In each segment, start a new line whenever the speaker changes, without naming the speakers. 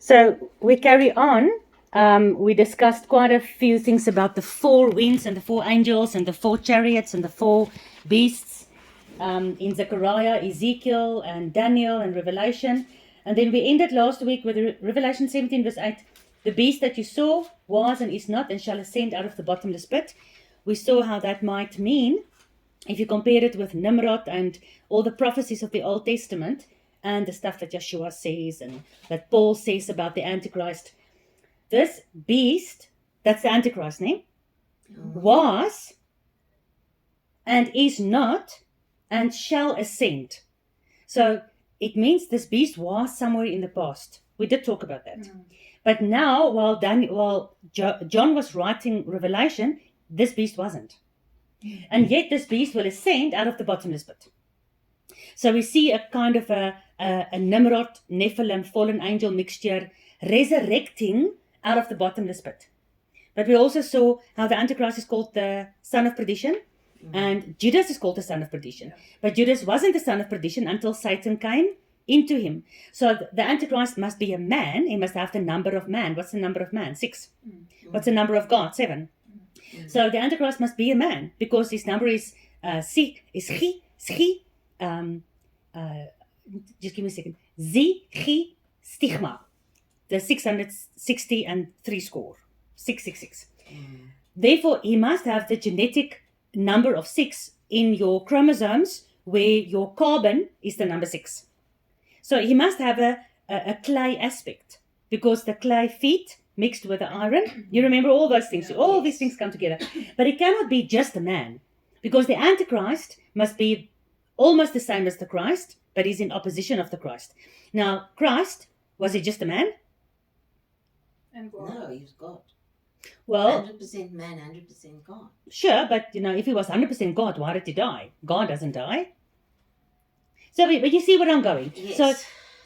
So we carry on. We discussed quite a few things about the 4 winds and the 4 angels and the 4 chariots and the 4 beasts in Zechariah, Ezekiel, and Daniel and Revelation. And then we ended last week with Revelation 17 verse 8. The beast that you saw was and is not and shall ascend out of the bottomless pit. We saw how that might mean, if you compare it with Nimrod and all the prophecies of the Old Testament, and the stuff that Yeshua says and that Paul says about the Antichrist. This beast, that's the Antichrist name, was and is not and shall ascend. So it means this beast was somewhere in the past. We did talk about that. But now, while John was writing Revelation, this beast wasn't. And yet this beast will ascend out of the bottomless pit. So we see a kind of a Nimrod, Nephilim, fallen angel mixture resurrecting out of the bottomless pit. But we also saw how the Antichrist is called the son of perdition, and Judas is called the son of perdition. But Judas wasn't the son of perdition until Satan came into him. So the Antichrist must be a man. He must have the number of man. What's the number of man? 6. What's the number of God? 7. So the Antichrist must be a man because his number is Chi. Just give me a second. Chi stigma. The 660 and 3 score. 666. Therefore, he must have the genetic number of 6 in your chromosomes, where your carbon is the number 6. So he must have a clay aspect, because the clay feet mixed with the iron. You remember all those things. All these things come together. But it cannot be just a man, because the Antichrist must be almost the same as the Christ, but he's in opposition of the Christ. Now, Christ, was he just a man?
And God. No, he was God.
Well,
100% man, 100% God.
Sure, but if he was 100% God, why did he die? God doesn't die. So, but you see where I'm going.
Yes.
So,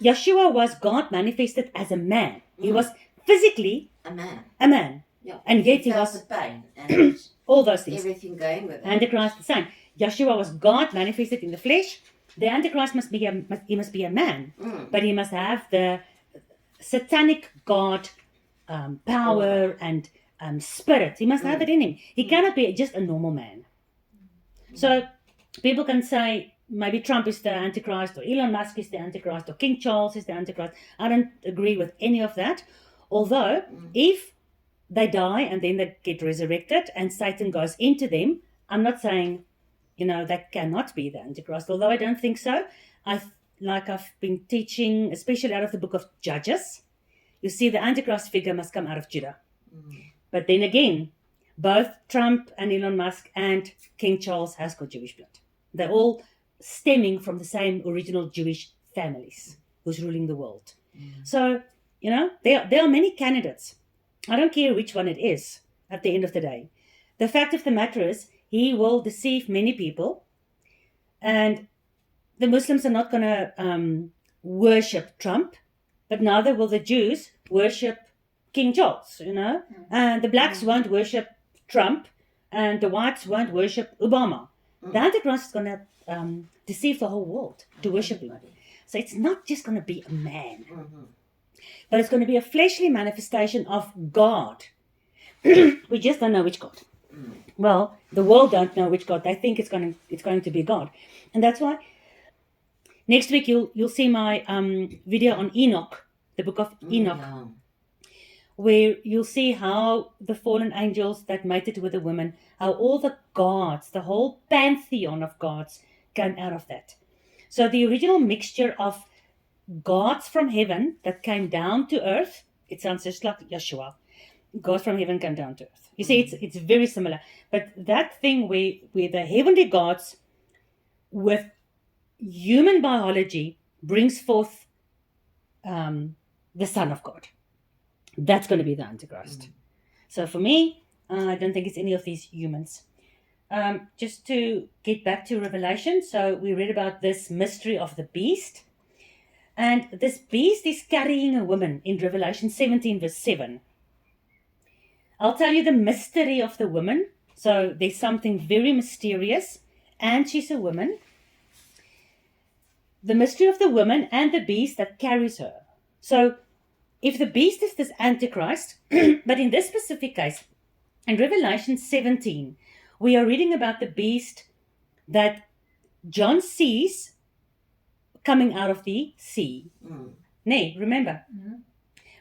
Yeshua was God manifested as a man. He was physically
a man.
Yeah. And yet he was
the pain and
all those things.
Everything going with it.
Antichrist the same. Yeshua was God manifested in the flesh. The Antichrist must be a man, but he must have the satanic God power and spirit. He must have it in him. He cannot be just a normal man. So people can say maybe Trump is the Antichrist, or Elon Musk is the Antichrist, or King Charles is the Antichrist. I don't agree with any of that. Although if they die and then they get resurrected and Satan goes into them, I'm not saying that cannot be the Antichrist, although I don't think so. I've been teaching, especially out of the book of Judges, you see the Antichrist figure must come out of Judah. But then again, both Trump and Elon Musk and King Charles has got Jewish blood. They're all stemming from the same original Jewish families who's ruling the world. So, there are many candidates. I don't care which one it is at the end of the day. The fact of the matter is, he will deceive many people, and the Muslims are not going to worship Trump, but neither will the Jews worship King Charles, and the blacks won't worship Trump, and the whites won't worship Obama. The Antichrist is going to deceive the whole world to worship him. So it's not just going to be a man, but it's going to be a fleshly manifestation of God. We just don't know which God. Well, the world don't know which God. They think it's going to be God, and that's why next week you'll see my video on Enoch, the book of Enoch, where you'll see how the fallen angels that mated with the women, how all the gods, the whole pantheon of gods, came out of that. So the original mixture of gods from heaven that came down to earth, it sounds just like Yeshua. God from heaven came down to earth. You see, it's very similar. But that thing where the heavenly gods with human biology brings forth the Son of God. That's going to be the Antichrist. So for me, I don't think it's any of these humans. Just to get back to Revelation, so we read about this mystery of the beast. And this beast is carrying a woman in Revelation 17 verse 7. I'll tell you the mystery of the woman. So there's something very mysterious, and she's a woman. The mystery of the woman and the beast that carries her. So if the beast is this Antichrist, but in this specific case, in Revelation 17, we are reading about the beast that John sees coming out of the sea. Nay, remember?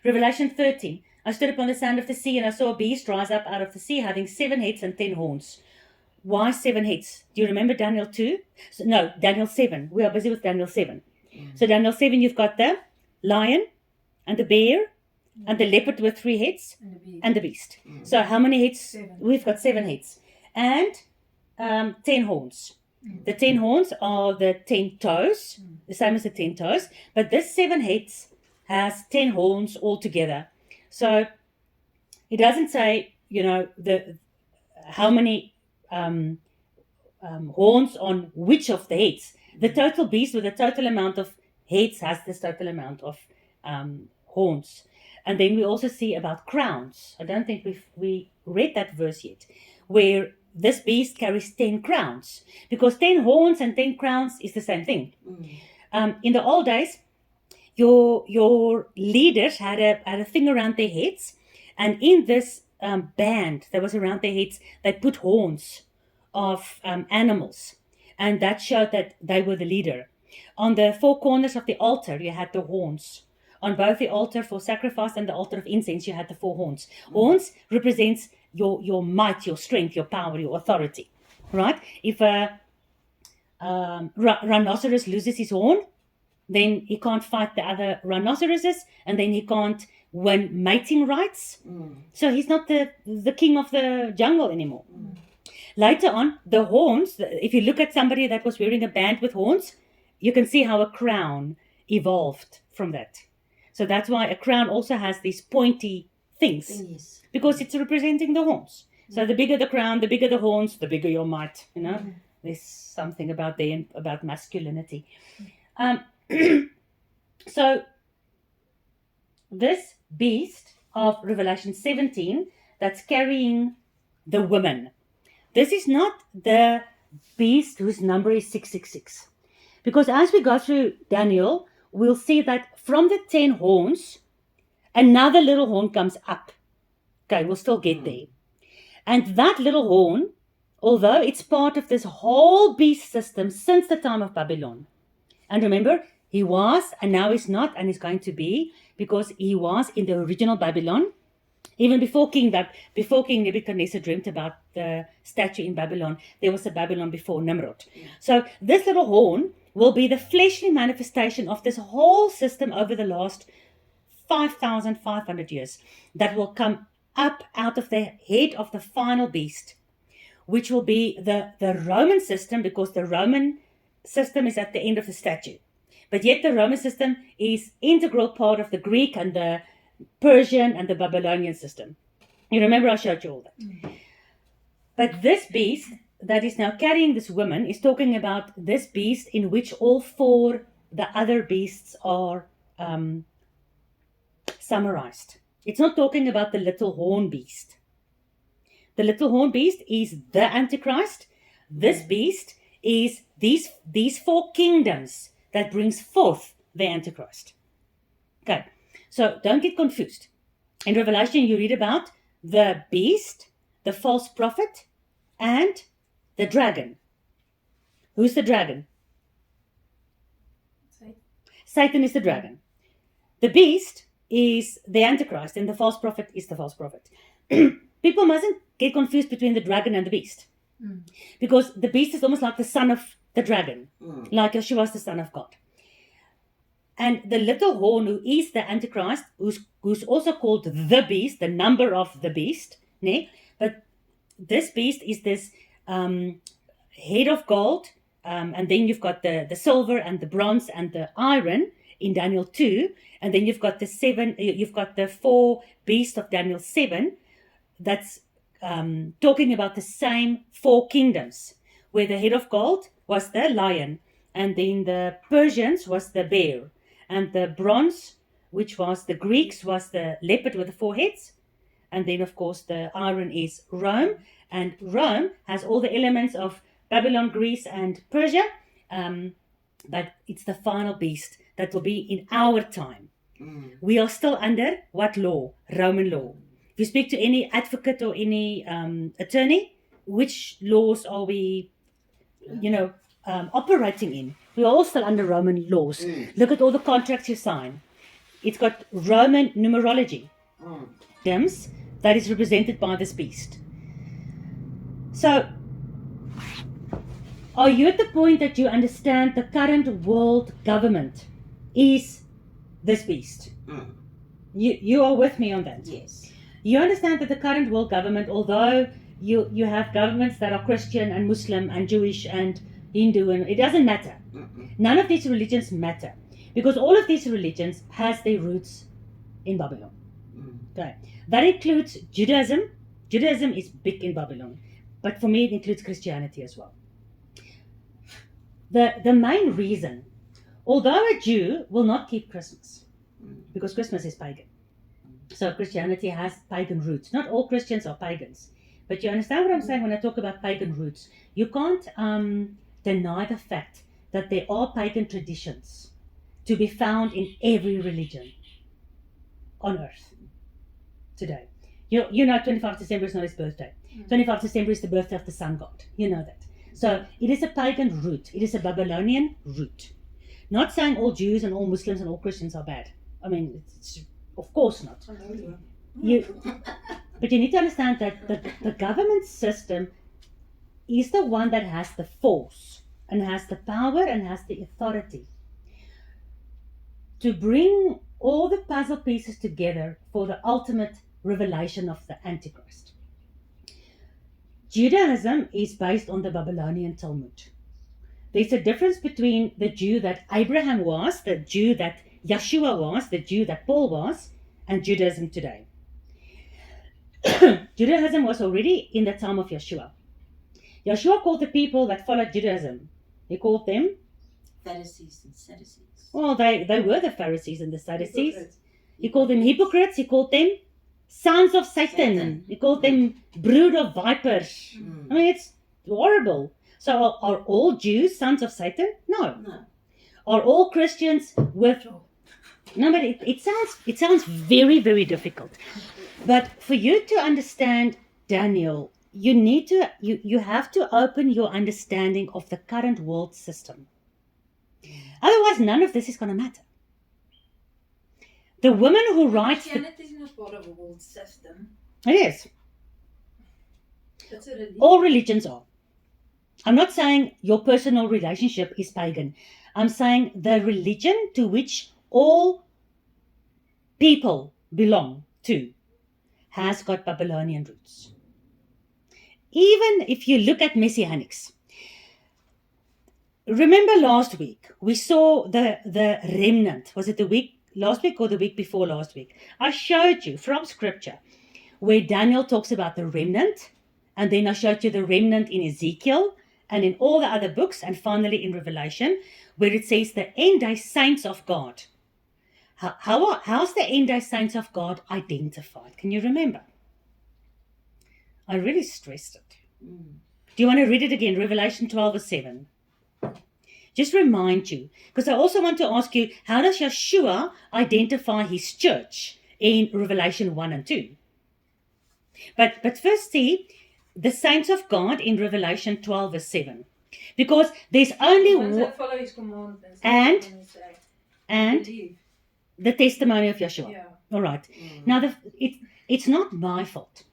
Revelation 13. I stood upon the sand of the sea, and I saw a beast rise up out of the sea, having 7 heads and 10 horns. Why 7 heads? Do you remember Daniel 2? No, Daniel 7. We are busy with Daniel 7. So Daniel 7, you've got the lion and the bear and the leopard with 3 heads and the beast. So how many heads?
7.
We've got 7 heads and 10 horns. The 10 horns are the 10 toes, the same as the 10 toes, but this 7 heads has 10 horns altogether. So it doesn't say, how many horns on which of the heads. The total beast with the total amount of heads has this total amount of horns. And then we also see about crowns. I don't think we read that verse yet, where this beast carries 10 crowns, because 10 horns and 10 crowns is the same thing. In the old days, your leaders had a thing around their heads, and in this band that was around their heads, they put horns of animals, and that showed that they were the leader. On the 4 corners of the altar, you had the horns. On both the altar for sacrifice and the altar of incense, you had the 4 horns. Horns represents your might, your strength, your power, your authority, right? If a rhinoceros loses his horn, then he can't fight the other rhinoceroses, and then he can't win mating rights. So he's not the king of the jungle anymore. Later on, the horns, if you look at somebody that was wearing a band with horns, you can see how a crown evolved from that. So that's why a crown also has these pointy things, because it's representing the horns. So the bigger the crown, the bigger the horns, the bigger your might. There's something about masculinity. So this beast of Revelation 17 that's carrying the women, this is not the beast whose number is 666. Because as we go through Daniel, we'll see that from the 10 horns, another little horn comes up. Okay, we'll still get there. And that little horn, although it's part of this whole beast system since the time of Babylon. And remember, he was, and now he's not, and he's going to be, because he was in the original Babylon. Even before King Nebuchadnezzar dreamt about the statue in Babylon, there was a Babylon before Nimrod. So this little horn will be the fleshly manifestation of this whole system over the last 5,500 years that will come up out of the head of the final beast, which will be the Roman system, because the Roman system is at the end of the statue. But yet the Roman system is integral part of the Greek and the Persian and the Babylonian system. You remember I showed you all that. But this beast that is now carrying this woman is talking about this beast in which all 4 the other beasts are summarized. It's not talking about the little horn beast. The little horn beast is the Antichrist. This beast is these 4 kingdoms that brings forth the Antichrist. Okay, so don't get confused. In Revelation, you read about the beast, the false prophet, and the dragon. Who's the dragon? Satan is the dragon. The beast is the Antichrist, and the false prophet is the false prophet. People mustn't get confused between the dragon and the beast. Because the beast is almost like the son of the dragon, like Yeshua is the son of God. And the little horn, who is the Antichrist, who's also called the beast, the number of the beast, but this beast is this head of gold, and then you've got the silver and the bronze and the iron in Daniel 2, and then you've got the 4 beasts of Daniel 7 that's talking about the same 4 kingdoms, where the head of gold was the lion, and then the Persians was the bear, and the bronze, which was the Greeks, was the leopard with the 4 heads, and then of course the iron is Rome, and Rome has all the elements of Babylon, Greece, and Persia, but it's the final beast that will be in our time. We are still under what law? Roman law. If you speak to any advocate or any attorney, which laws are we, operating in? We are all still under Roman laws. Look at all the contracts you sign. It's got Roman numerology. That is represented by this beast. So, are you at the point that you understand the current world government is this beast? You are with me on that?
Yes.
You understand that the current world government, although you have governments that are Christian and Muslim and Jewish and Hindu, and it doesn't matter. None of these religions matter, because all of these religions has their roots in Babylon. Okay, that includes Judaism. Judaism is big in Babylon, but for me it includes Christianity as well. The main reason, although a Jew will not keep Christmas, because Christmas is pagan, so Christianity has pagan roots. Not all Christians are pagans, but you understand what I'm saying when I talk about pagan roots. You can't deny the fact that there are pagan traditions to be found in every religion on earth today. You know 25 December is not his birthday. 25 December is the birthday of the sun god. You know that. So it is a pagan root. It is a Babylonian root. Not saying all Jews and all Muslims and all Christians are bad. I mean, it's, of course not. But you need to understand that the government system is the one that has the force and has the power and has the authority to bring all the puzzle pieces together for the ultimate revelation of the Antichrist. Judaism is based on the Babylonian Talmud. There's a difference between the Jew that Abraham was, the Jew that Yeshua was, the Jew that Paul was, and Judaism today. Judaism was already in the time of Yeshua. Yeshua called the people that followed Judaism, he called them
Pharisees and Sadducees.
Well, they were the Pharisees and the Sadducees. He called them hypocrites. He called them sons of Satan. He called them brood of vipers. I mean, it's horrible. So are all Jews sons of Satan? No. Are all Christians with... No, but it sounds very, very difficult. But for you to understand Daniel, you have to open your understanding of the current world system. Otherwise, none of this is going to matter. The woman who writes...
Christianity is not part of a world system.
It is.
It's a religion.
All religions are. I'm not saying your personal relationship is pagan. I'm saying the religion to which all people belong to has got Babylonian roots. Even if you look at Messianics. Remember last week, we saw the remnant. Was it the week last week or the week before last week? I showed you from scripture where Daniel talks about the remnant, and then I showed you the remnant in Ezekiel and in all the other books, and finally in Revelation, where it says the end day saints of God. How's the end day saints of God identified? Can you remember? I really stressed it. Do you want to read it again? Revelation 12 verse 7. Just remind you, because I also want to ask you, how does Yeshua identify his church in Revelation 1 and 2? But first see the saints of God in Revelation 12 verse 7. Because there's only
one follow his command
and the testimony of Yeshua.
Yeah.
All right. Now it's not my fault.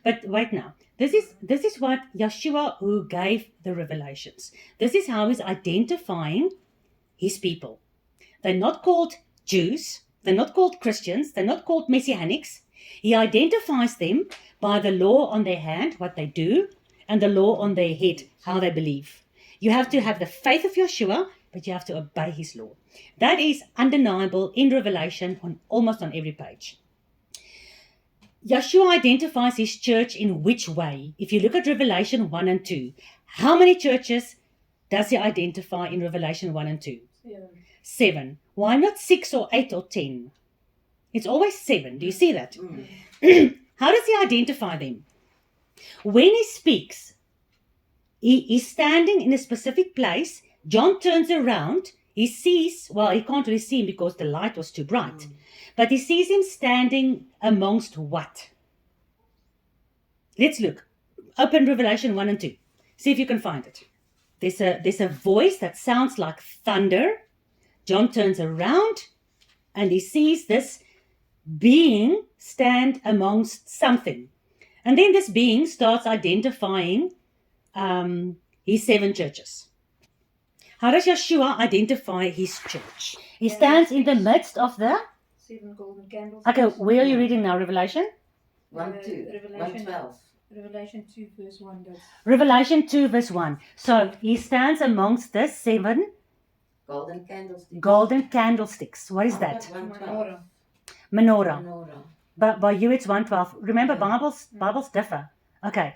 But wait now. This is what Yeshua, who gave the revelations. This is how he's identifying his people. They're not called Jews. They're not called Christians. They're not called Messianics. He identifies them by the law on their hand, what they do, and the law on their head, how they believe. You have to have the faith of Yeshua, but you have to obey his law. That is undeniable in Revelation almost on every page. Yeshua identifies his church in which way? If you look at Revelation 1 and 2, how many churches does he identify in Revelation 1 and 2? 7. Why not 6 or 8 or 10? It's always 7. Do you see that? How does he identify them? When he speaks, he is standing in a specific place. John turns around he sees, well, he can't really see him because the light was too bright, but he sees him standing amongst what? Let's look. Open Revelation 1 and 2. See if you can find it. There's a voice that sounds like thunder. John turns around and he sees this being stand amongst something. And then this being starts identifying his 7 churches. How does Yeshua identify his church? He stands in the midst of the...
7 golden candles.
Okay, where are you reading now, Revelation?
1:2,
Revelation
1:12.
Revelation 2 verse 1 does.
Revelation 2 verse 1. So he stands amongst the 7
Golden candlestick.
golden candlesticks. What is that?
1:12.
Menorah.
Menorah.
But by you it's 112. Remember, Bibles differ. Okay.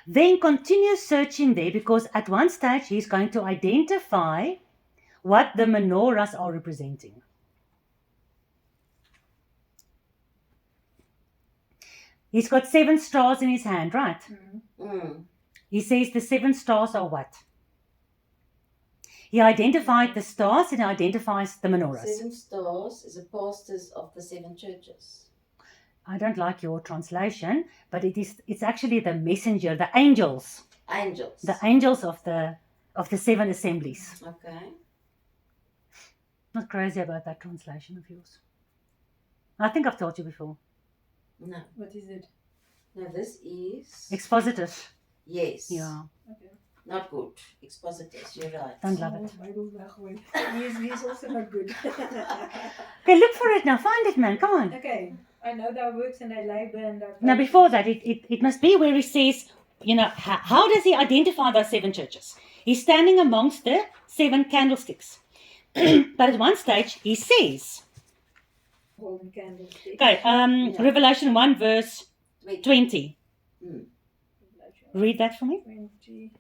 Then continue searching there, because at one stage he's going to identify what the menorahs are representing. He's got 7 stars in his hand, right? He says the 7 stars are what? He identified the stars and he identifies the menorahs.
7 stars is the pastors of the 7 churches.
I don't like your translation, but it's actually the messenger, the angels.
Angels.
The angels of the 7 assemblies.
Okay.
Not crazy about that translation of yours. I think I've told you before.
No.
What is it?
No, this is...
Expositive.
Yes.
Yeah.
Okay.
Not good. Expositors, you're right.
Don't love it.
Bible's weggooien. He's also not good.
Okay, look for it now. Find it, man. Come on.
Okay. I know that works and I labor and that.
Now, before that, it must be where he says, how does he identify those 7 churches? He's standing amongst the 7 candlesticks. But at one stage, he says,
Golden candlestick.
okay, Revelation 1 verse 20.
Mm.
Read that for me.
20.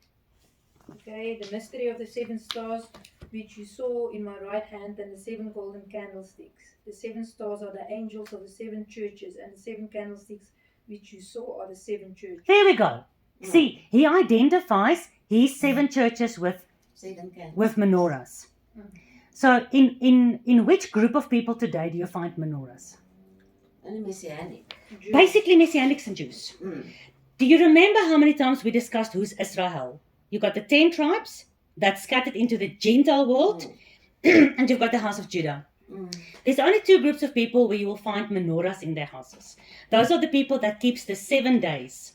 Okay, the mystery of the 7 stars which you saw in my right hand and the 7 golden candlesticks. The 7 stars are the angels of the 7 churches, and the 7 candlesticks which you saw are the 7 churches.
There we go. See, he identifies his 7 churches with
7 candles.
menorahs. So in which group of people today do you find menorahs?
Only Messianic.
Jews.
Basically Messianics and Jews. Do you remember how many times we discussed who's Israel? You got the 10 tribes that's scattered into the Gentile world, and you've got the house of Judah. There's only 2 groups of people where you will find menorahs in their houses. Those are the people that keeps the 7 days.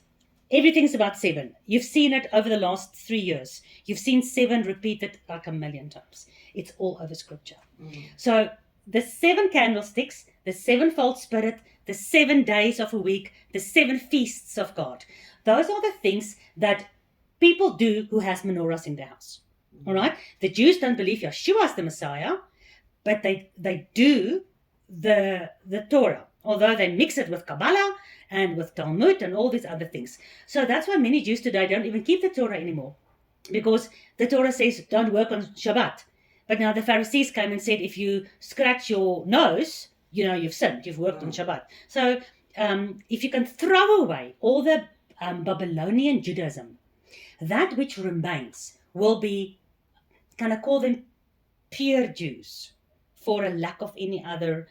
Everything's about 7. You've seen it over the last 3 years. You've seen 7 repeated like a million times. It's all over scripture. So the 7 candlesticks, the 7-fold spirit, the 7 days of a week, the 7 feasts of God. Those are the things that people do who has menorahs in their house. All right? The Jews don't believe Yeshua is the Messiah, but they do the Torah, although they mix it with Kabbalah and with Talmud and all these other things. So that's why many Jews today don't even keep the Torah anymore, because the Torah says don't work on Shabbat. But now the Pharisees came and said, if you scratch your nose, you've sinned, you've worked on Shabbat. So if you can throw away all the Babylonian Judaism, that which remains will be, can I call them pure Jews, for a lack of any other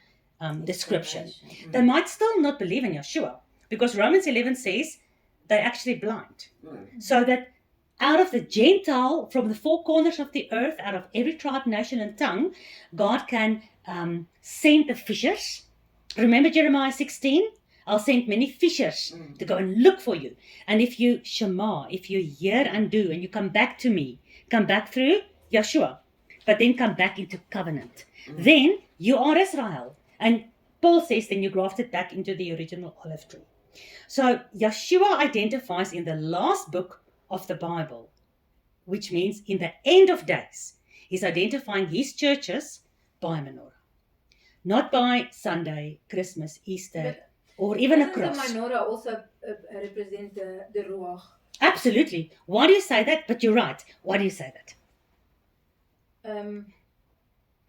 description. They might still not believe in Yeshua, because Romans 11 says they're actually blind. So that out of the Gentile, from the 4 corners of the earth, out of every tribe, nation, and tongue, God can send the fishers. Remember Jeremiah 16? I'll send many fishers to go and look for you. And if you Shema, if you hear and do, and you come back to me, come back through Yeshua, but then come back into covenant, then you are Israel. And Paul says then you grafted back into the original olive tree. So Yeshua identifies in the last book of the Bible, which means in the end of days, he's identifying his churches by menorah. Not by Sunday, Christmas, Easter, or even a cross.
The menorah also represent the Ruach.
Absolutely. Why do you say that? But you're right. Why do you say that?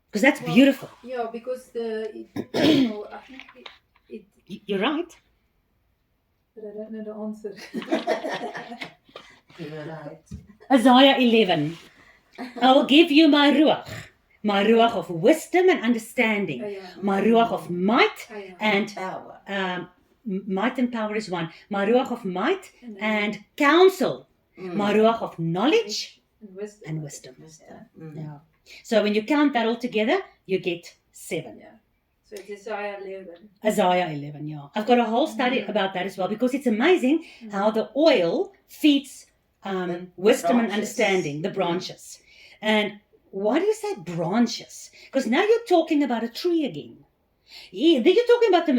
Because that's beautiful.
Yeah, because I think it.
You're right.
But I don't know the answer.
You're right.
Isaiah 11. I'll give you my ruach, my ruach of wisdom and understanding, my ruach of might and
Power.
might and power is one, my ruach of might and counsel, my ruach of knowledge and wisdom. Yeah. So when you count that all together, you get 7.
Yeah. So it's Isaiah 11.
Isaiah 11, yeah. I've got a whole study about that as well, because it's amazing how the oil feeds wisdom and
branches.
understanding, the branches. And why do you say branches? Because now you're talking about a tree again. Yeah, then you're talking about the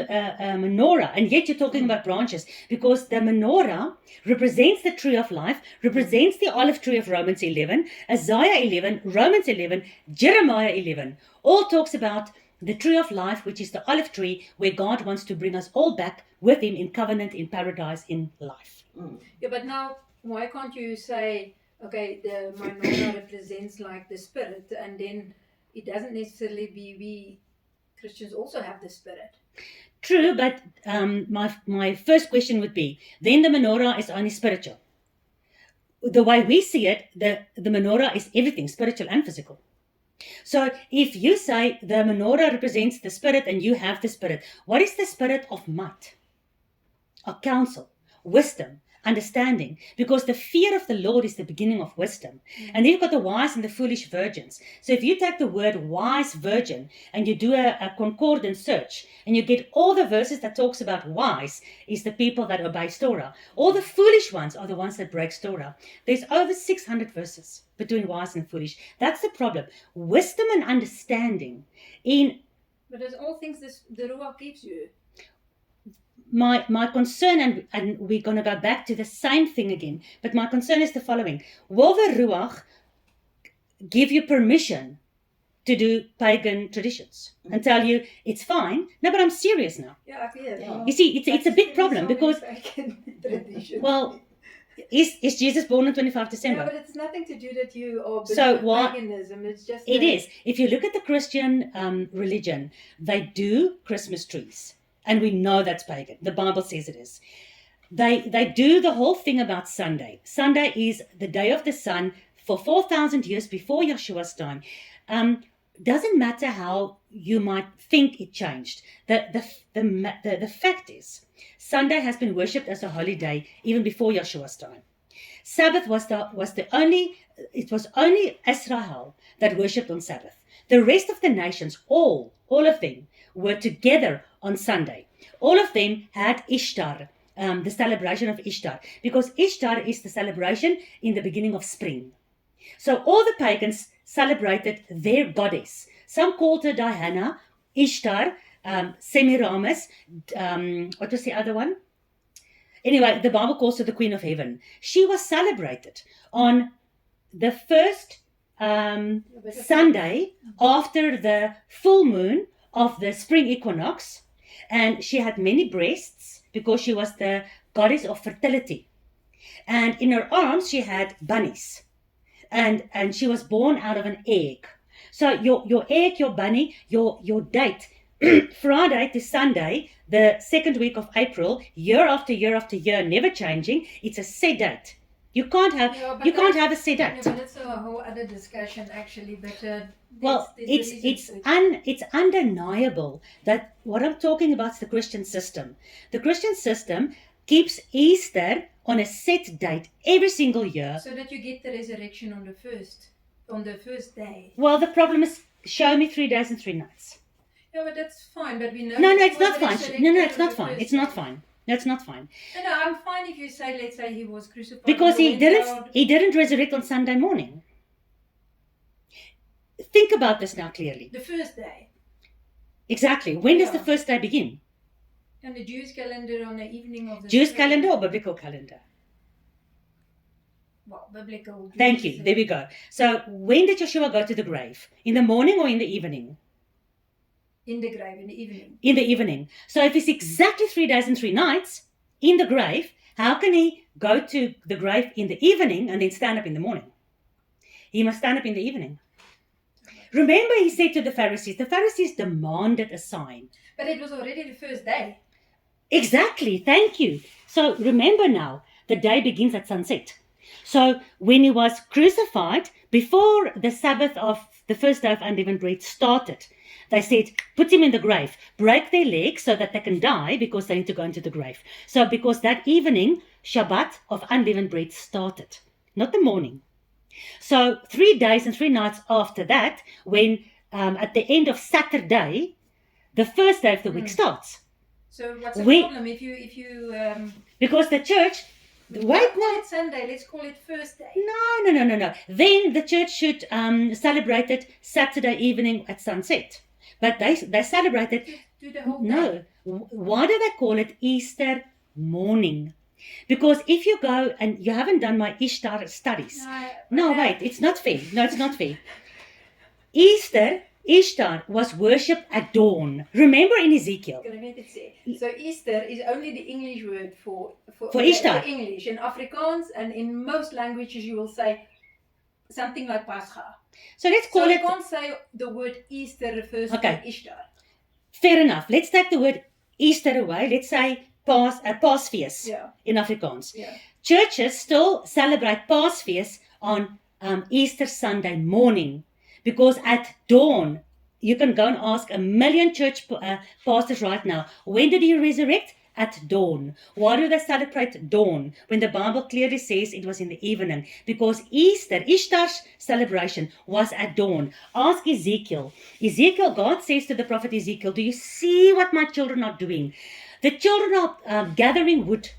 menorah, and yet you're talking about branches, because the menorah represents the tree of life, represents the olive tree of Romans 11, Isaiah 11, Romans 11, Jeremiah 11. All talks about the tree of life, which is the olive tree, where God wants to bring us all back with Him in covenant, in paradise, in life.
Yeah, but now, why can't you say, okay, the menorah represents like the spirit, and then it doesn't necessarily be we Christians also have the spirit.
True, but my first question would be, then the menorah is only spiritual. The way we see it, the menorah is everything, spiritual and physical. So if you say the menorah represents the spirit and you have the spirit, what is the spirit of might? Of counsel, wisdom, understanding, because the fear of the Lord is the beginning of wisdom. And then you've got the wise and the foolish virgins. So if you take the word wise virgin and you do a concordance search, and you get all the verses that talks about wise is the people that obey Torah. All the foolish ones are the ones that break Torah. There's over 600 verses between wise and foolish. That's the problem. Wisdom and understanding
But there's all things the Ruach gives you.
My concern, and we're going to go back to the same thing again, but my concern is the following. Will the Ruach give you permission to do pagan traditions and tell you it's fine? No, but I'm serious now.
Yeah, yeah.
You see, it's a big problem because, well, is Jesus born on 25 December?
Yeah, but it's nothing to do that you are paganism. It's just
it is. If you look at the Christian religion, they do Christmas trees. And we know that's pagan. The Bible says it is. They do the whole thing about Sunday. Sunday is the day of the sun for 4,000 years before Yeshua's time. Doesn't matter how you might think it changed. The fact is, Sunday has been worshipped as a holy day even before Yeshua's time. Sabbath was only Israel that worshipped on Sabbath. The rest of the nations, all of them, were together on Sunday. All of them had Ishtar, the celebration of Ishtar, because Ishtar is the celebration in the beginning of spring. So all the pagans celebrated their goddess. Some called her Diana, Ishtar, Semiramis, what was the other one? Anyway, the Bible calls her the Queen of Heaven. She was celebrated on the first Sunday after the full moon of the spring equinox, and she had many breasts because she was the goddess of fertility, and in her arms she had bunnies, and she was born out of an egg. So your egg, your bunny, your date, Friday to Sunday, the second week of April, year after year after year, never changing. It's a set date. You can't have a set date.
Yeah, but that's a whole other discussion actually. But
it's undeniable that what I'm talking about is the Christian system. The Christian system keeps Easter on a set date every single year,
so that you get the resurrection on the first day.
Well, the problem is, show me 3 days and 3 nights.
Yeah, but that's fine. But we know.
No, it's not fine. No, it's not fine. It's not fine. That's not fine.
No, I'm fine if you say, let's say he was crucified.
Because he didn't resurrect on Sunday morning. Think about this now clearly.
The first day.
Exactly. When does the first day begin?
On the Jewish calendar, on the evening of the
Jewish calendar or biblical calendar?
Well, biblical.
Thank you. There we go. So when did Yeshua go to the grave? In the morning or in the evening?
In the grave, in the evening.
In the evening. So if it's exactly 3 days and 3 nights in the grave, how can he go to the grave in the evening and then stand up in the morning? He must stand up in the evening. Remember, he said to the Pharisees demanded a sign.
But it was already the first day.
Exactly. Thank you. So remember now, the day begins at sunset. So when he was crucified, before the Sabbath of the first day of unleavened bread started, they said, put him in the grave, break their legs so that they can die because they need to go into the grave. So because that evening, Shabbat of unleavened bread started, not the morning. So 3 days and 3 nights after that, when at the end of Saturday, the first day of the week starts.
So what's the
We-
problem if you
Because the church, wait,
call it Sunday, let's call it first day.
no. Then the church should celebrate it Saturday evening at sunset. But they celebrated,
Do the whole day.
no. Why do they call it Easter morning? Because if you go, and you haven't done my Ishtar studies. No, wait, it's not fair. No, it's not fair. Ishtar was worshipped at dawn. Remember in Ezekiel?
Kan ek net iets sê? So Easter is only the English word for
Ishtar.
for English. In Afrikaans and in most languages you will say something like Pascha.
So let's
So
call
you
it,
can't say the word Easter refers
Okay.
to Ishtar.
fair enough. Let's take the word Easter away. Let's say Paasfees
Yeah,
in Afrikaans.
yeah.
Churches still celebrate Paasfees on Easter Sunday morning, because at dawn, you can go and ask a million church pastors right now, when did he resurrect? At dawn. Why do they celebrate dawn when the Bible clearly says it was in the evening? Because Ishtar's celebration was at dawn. Ask Ezekiel. God says to the prophet Ezekiel, do you see what my children are doing? The children are gathering wood.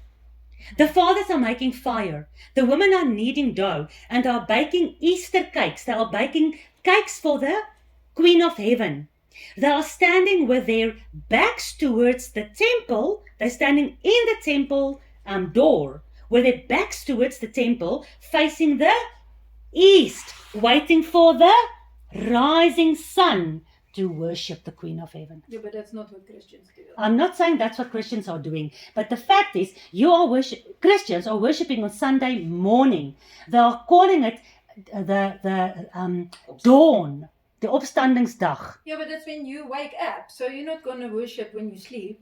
The fathers are making fire. The women are kneading dough and are baking Easter cakes. They are baking cakes for the Queen of Heaven. They are standing with their backs towards the temple. They're standing in the temple door with their backs towards the temple, facing the east, waiting for the rising sun to worship the Queen of Heaven.
Yeah, but that's not what Christians do.
I'm not saying that's what Christians are doing, but the fact is, Christians are worshiping on Sunday morning. They are calling it the dawn, the opstandingsdag.
Yeah, but that's when you wake up. So you're not going to worship when you sleep.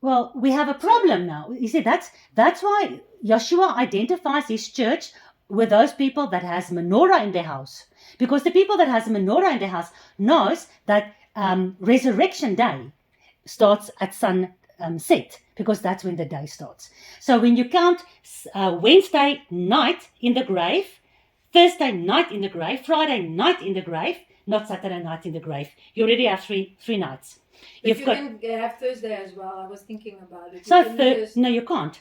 Well, we have a problem now. You see, that's why Yeshua identifies his church with those people that has menorah in their house. Because the people that has a menorah in their house knows that resurrection day starts at sunset, because that's when the day starts. So when you count Wednesday night in the grave, Thursday night in the grave, Friday night in the grave, not Saturday night in the grave, you already have three nights.
But you can have Thursday as well. I was thinking about it.
So
You can
no, you can't.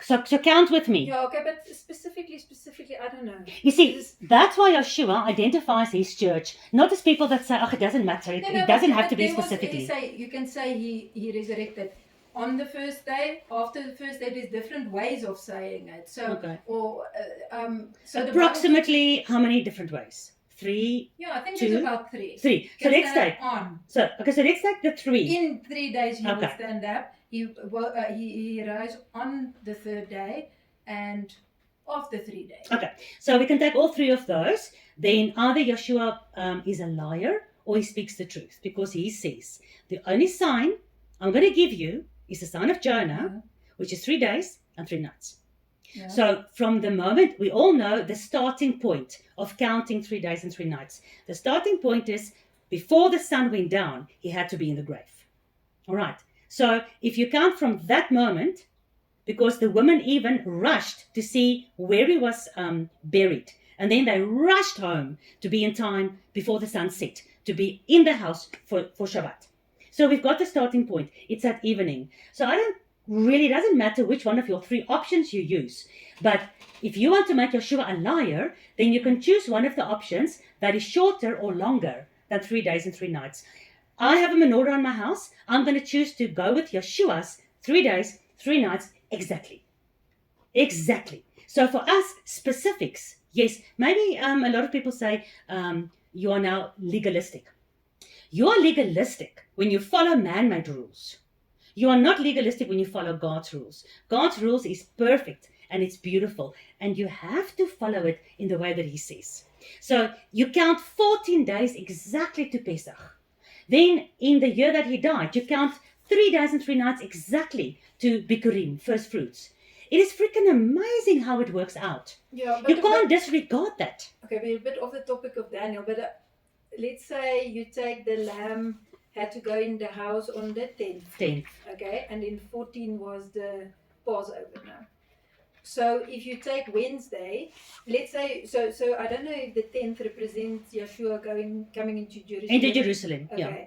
So count with me.
Yeah, okay, but specifically, I don't know.
You see, that's why Yeshua identifies his church, not as people that say, oh, it doesn't matter. It doesn't have to be specifically.
You can say he resurrected on the first day, after the first day. There's different ways of saying it. So,
Okay.
or so
Approximately how many different ways? 3?
Yeah, I think
two,
there's about 3.
3. So
Can
let's
stand
take.
on.
So let's take the 3.
In 3 days he will
Okay.
stand up. He rise on the 3rd day and after 3 days.
Okay. So we can take all 3 of those. Then either Yeshua is a liar or he speaks the truth, because he says the only sign I'm going to give you is the sign of Jonah, which is 3 days and 3 nights.
Yeah.
So from the moment, we all know the starting point of counting 3 days and 3 nights. The starting point is before the sun went down, he had to be in the grave. All right. So if you count from that moment, because the women even rushed to see where he was buried, and then they rushed home to be in time before the sun set, to be in the house for Shabbat. So we've got the starting point. It's at evening. So it doesn't matter which one of your 3 options you use. But if you want to make Yeshua a liar, then you can choose one of the options that is shorter or longer than 3 days and 3 nights. I have a menorah in my house. I'm going to choose to go with Yeshua's 3 days, 3 nights exactly. Exactly. So for us, specifics, yes, maybe a lot of people say you are now legalistic. You are legalistic when you follow man-made rules. You are not legalistic when you follow God's rules. God's rules is perfect and it's beautiful, and you have to follow it in the way that he says. So you count 14 days exactly to Pesach. Then in the year that he died, you count 3 days and 3 nights exactly to Bikurim, first fruits. It is freaking amazing how it works out.
Yeah,
You can't disregard that.
Okay, we're a bit off the topic of Daniel, but let's say you take the lamb had to go in the house on the 10th.
10th.
Okay, and in 14 was the Passover now. So if you take Wednesday, let's say, so I don't know if the 10th represents Yeshua coming into Jerusalem.
Into Jerusalem,
Okay.
yeah.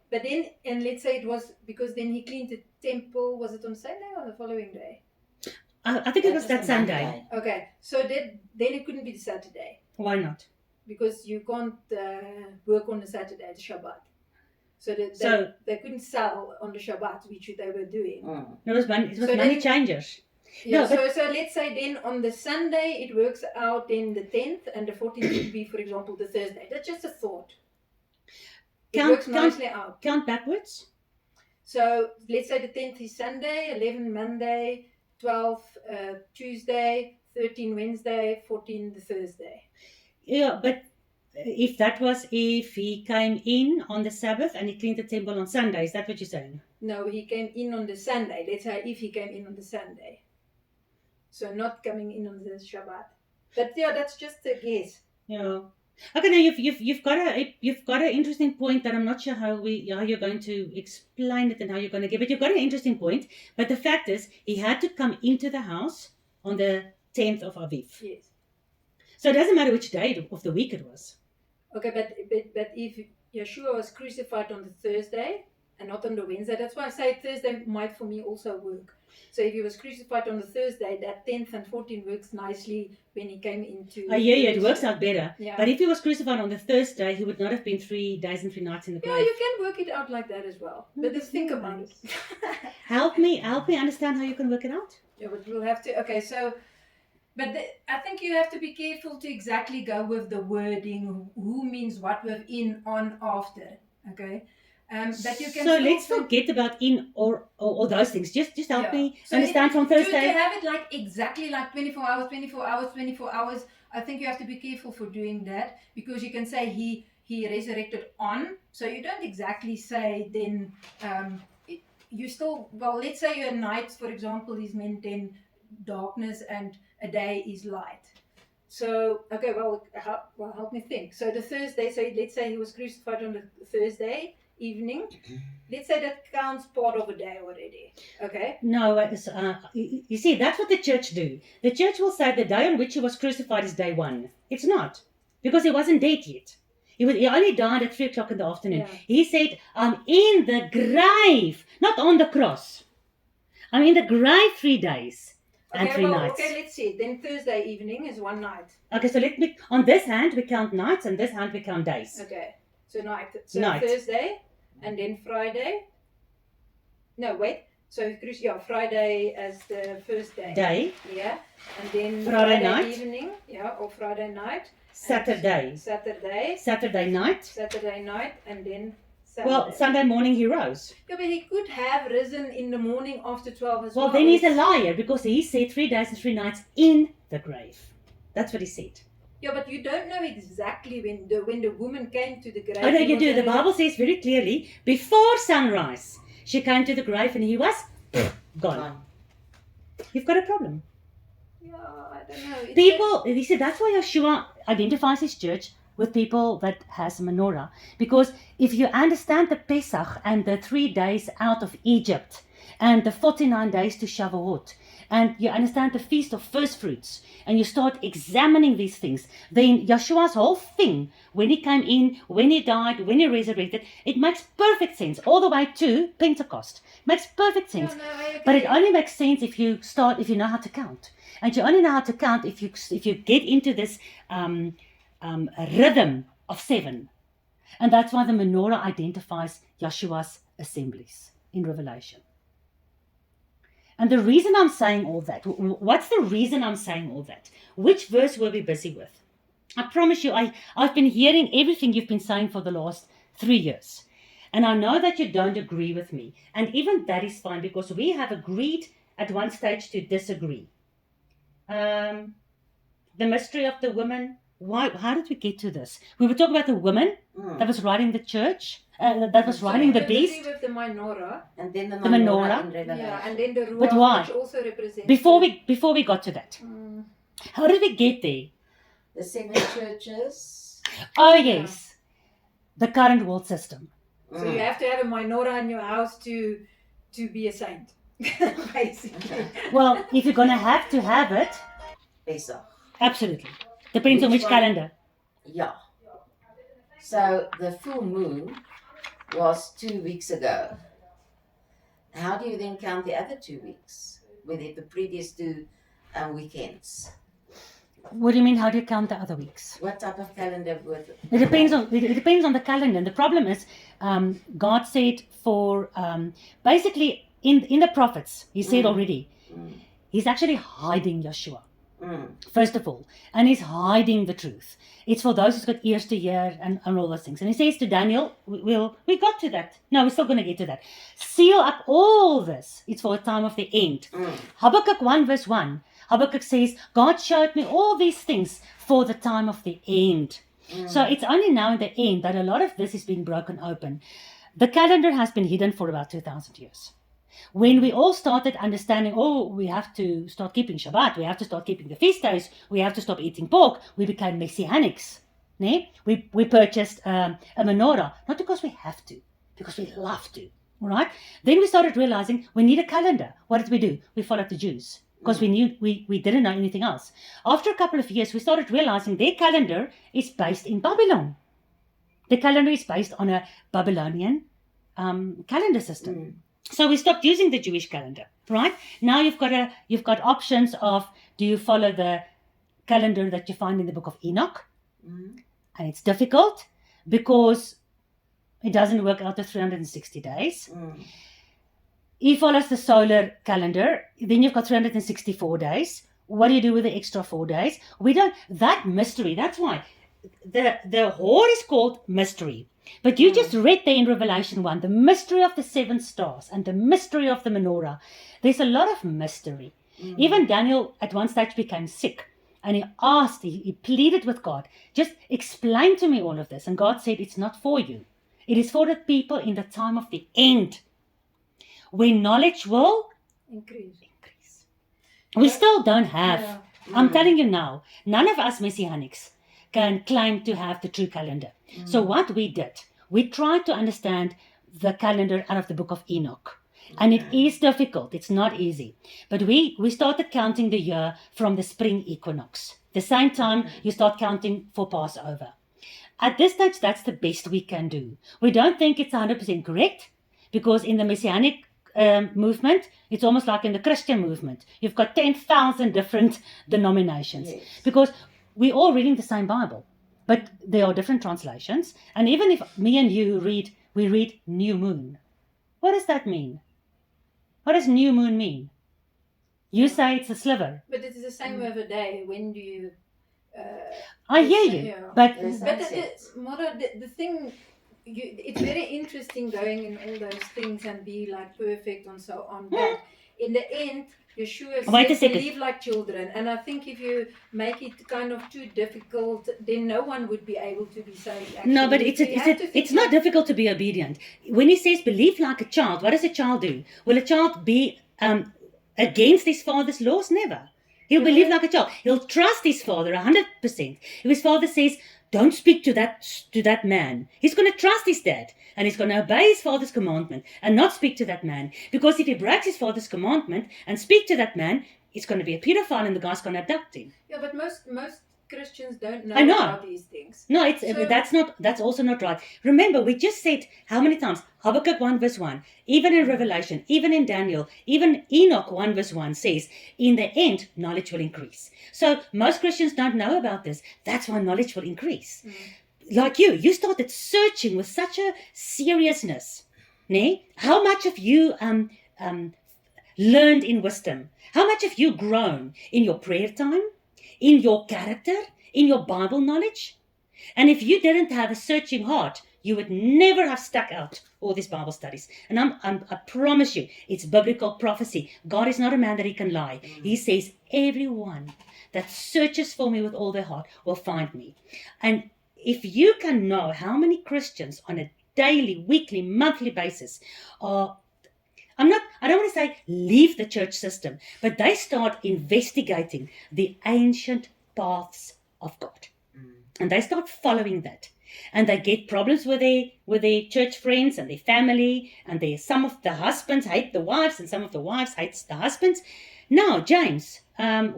But then, and let's say it was, because then he cleaned the temple, was it on Sunday or the following day?
I think it was that
on
Sunday.
Monday.
Okay, so then it couldn't be the Saturday,
Why not?
because you can't work on the Saturday, the Shabbat. So they couldn't sell on the Shabbat, which they were doing.
It was money
then-
changers.
Yeah,
No, but-
so let's say then on the Sunday it works out then the 10th, and the 14th would be, for example, the Thursday. That's just a thought. It works nicely out.
Count backwards.
So let's say the 10th is Sunday, 11 Monday, 12 Tuesday, 13 Wednesday, 14 the Thursday.
Yeah, but if he came in on the Sabbath and he cleaned the temple on Sunday, is that what you're saying?
No, he came in on the Sunday. Let's say if he came in on the Sunday. So not coming in on the Shabbat. But yeah, that's just a guess.
Yeah. Okay, now you've got an interesting point that I'm not sure how you're going to explain it and how you're going to give it. You've got an interesting point, but the fact is he had to come into the house on the 10th of Aviv.
Yes.
So it doesn't matter which day of the week it was.
Okay, but if Yeshua was crucified on the Thursday and not on the Wednesday, that's why I say Thursday might for me also work. So if he was crucified on the Thursday, that 10th and 14th works nicely when he came into...
Yeah, it works out better.
Yeah.
But if he was crucified on the Thursday, he would not have been 3 days and 3 nights in the
Yeah,
grave.
you can work it out like that as well. But just think about it.
Help me understand how you can work it out.
Yeah, but we'll have to... Okay, so... But I think you have to be careful to exactly go with the wording, who means what with in, on, after. Okay? But you can
so
still
let's
think-
forget about in or those things. Just help
Yeah.
me
So
understand from
To
Thursday.
have it like exactly like 24 hours, 24 hours, 24 hours, I think you have to be careful for doing that, because you can say he resurrected on, so you don't exactly say then, you still, well, let's say a night, for example, is meant then darkness and a day is light. So, okay, well, help me think. So the Thursday, so let's say he was crucified on the Thursday evening. Let's say that counts part of a day already. Okay?
No, you see, that's what the church do. The church will say the day on which he was crucified is day 1. It's not, because he wasn't dead yet. He only died at 3 o'clock in the afternoon.
Yeah.
He said, I'm in the grave, not on the cross. I'm in the grave 3 days and 3 nights.
Okay, let's see. Then Thursday evening is one night.
Okay, so on this hand we count nights, and this hand we count days.
Okay, so night. So
Night.
Thursday, and then Friday. No, wait. So Friday as the first day.
Day,
Yeah, and then
Friday night.
evening. Yeah, or Friday night.
Saturday,
Saturday
night.
night, and then Sunday.
Well, Sunday morning he rose.
Yeah, but he could have risen in the morning after 12 as well.
Well, then he's a liar, because he said 3 days and 3 nights in the grave. That's what he said.
Yeah, but you don't know exactly when the woman came to the grave.
Oh no,
He
you
was
do. The
only-
Bible says very clearly, before sunrise, she came to the grave and he was gone. You've got a problem.
Yeah, I don't know. It's
People, you see, that's why Yeshua identifies his church with people that has a menorah. Because if you understand the Pesach and the 3 days out of Egypt and the 49 days to Shavuot, and you understand the Feast of First Fruits, and you start examining these things, then Yeshua's whole thing, when he came in, when he died, when he resurrected, it makes perfect sense, all the way to Pentecost. Makes perfect sense.
No, I
But it
agree.
only makes sense if you know how to count. And you only know how to count if you get into this rhythm of 7. And that's why the menorah identifies Yeshua's assemblies in Revelation. And the reason I'm saying all that, what's the reason I'm saying all that? Which verse were we busy with? I promise you, I've been hearing everything you've been saying for the last 3 years. And I know that you don't agree with me. And even that is fine, because we have agreed at one stage to disagree. The mystery of the woman. How did we get to this? We were talking about the woman that was riding the church, that was riding the beast.
With the menorah.
And then the
The menorah.
in Revelation.
Yeah, and then the ruach,
But why?
which also represents.
Before we got to that, how did we get there?
The 7 churches.
Oh yes, the current world system.
So you have to have a menorah in your house to be a saint, basically.
Well, if you're gonna have to have it,
Pesach.
absolutely. Depends on
Which
which
one?
calendar.
Yeah. So the full moon was 2 weeks ago. How do you then count the other 2 weeks with the previous 2 weekends?
What do you mean? How do you count the other weeks?
What type of calendar would
It depends on the calendar. The problem is, God said for basically in the prophets, He said already, He's actually hiding Yeshua. First of all, and He's hiding the truth. It's for those who's got ears to hear and all those things. And He says to Daniel, we got to that. No, we're still going to get to that. Seal up all this. It's for a time of the end. Habakkuk 1 verse 1. Habakkuk says, God showed me all these things for the time of the end. So it's only now in the end that a lot of this is being broken open. The calendar has been hidden for about 2,000 years. When we all started understanding, we have to start keeping Shabbat, we have to start keeping the feast days, we have to stop eating pork, we became Messianics. Ne? We purchased a menorah, not because we have to, because we love to. All right? Then we started realizing we need a calendar. What did we do? We followed the Jews. Because we knew we didn't know anything else. After a couple of years, we started realizing their calendar is based in Babylon. The calendar is based on a Babylonian calendar system. So we stopped using the Jewish calendar, right? Now you've got options of, do you follow the calendar that you find in the book of Enoch? And it's difficult because it doesn't work out to 360 days. He follows the solar calendar. Then you've got 364 days. What do you do with the extra 4 days? That mystery, that's why the whore is called mystery. But you just read there in Revelation 1, the mystery of the 7 stars and the mystery of the menorah. There's a lot of mystery. Even Daniel at one stage became sick and he pleaded with God, just explain to me all of this. And God said, it's not for you. It is for the people in the time of the end, when knowledge will
increase.
We still don't have. I'm telling you now, none of us Messianics can claim to have the true calendar. So what we did, we tried to understand the calendar out of the book of Enoch. And it is difficult. It's not easy. But we started counting the year from the spring equinox. The same time you start counting for Passover. At this stage, that's the best we can do. We don't think it's 100% correct, because in the Messianic movement, it's almost like in the Christian movement. You've got 10,000 different denominations. Yes. Because we're all reading the same Bible, but there are different translations. And even if me and you we read new moon. What does that mean? What does new moon mean? You say it's a sliver.
But it is the same over day. When do you...
I hear you.
Yeah.
But
the thing... it's very interesting going in all those things and be like perfect and so on. But in the end, Yeshua said, believe like children. And I think if you make it kind of too difficult, then no one would be able to be saved. Actually.
No, but it's not difficult to be obedient. When he says believe like a child, what does a child do? Will a child be against his father's laws? Never. He'll believe like a child. He'll trust his father 100%. If his father says, don't speak to that man, he's going to trust his dad, and he's going to obey his father's commandment and not speak to that man. Because if he breaks his father's commandment and speak to that man, it's going to be a pedophile and the guy's going to abduct him.
Yeah, but most Christians don't know about these things.
No, that's also not right. Remember, we just said how many times? Habakkuk 1 verse 1, even in Revelation, even in Daniel, even Enoch 1 verse 1 says, in the end, knowledge will increase. So most Christians don't know about this. That's why knowledge will increase. Like you started searching with such a seriousness. How much have you learned in wisdom? How much have you grown in your prayer time? In your character, in your Bible knowledge? And if you didn't have a searching heart, you would never have stuck out all these Bible studies. And I promise you, it's biblical prophecy. God is not a man that he can lie. He says, everyone that searches for me with all their heart will find me. And if you can know how many Christians on a daily, weekly, monthly basis are, I don't want to say leave the church system, but they start investigating the ancient paths of God. And they start following that. And they get problems with their church friends and their family, and some of the husbands hate the wives, and some of the wives hate the husbands. Now, James, 4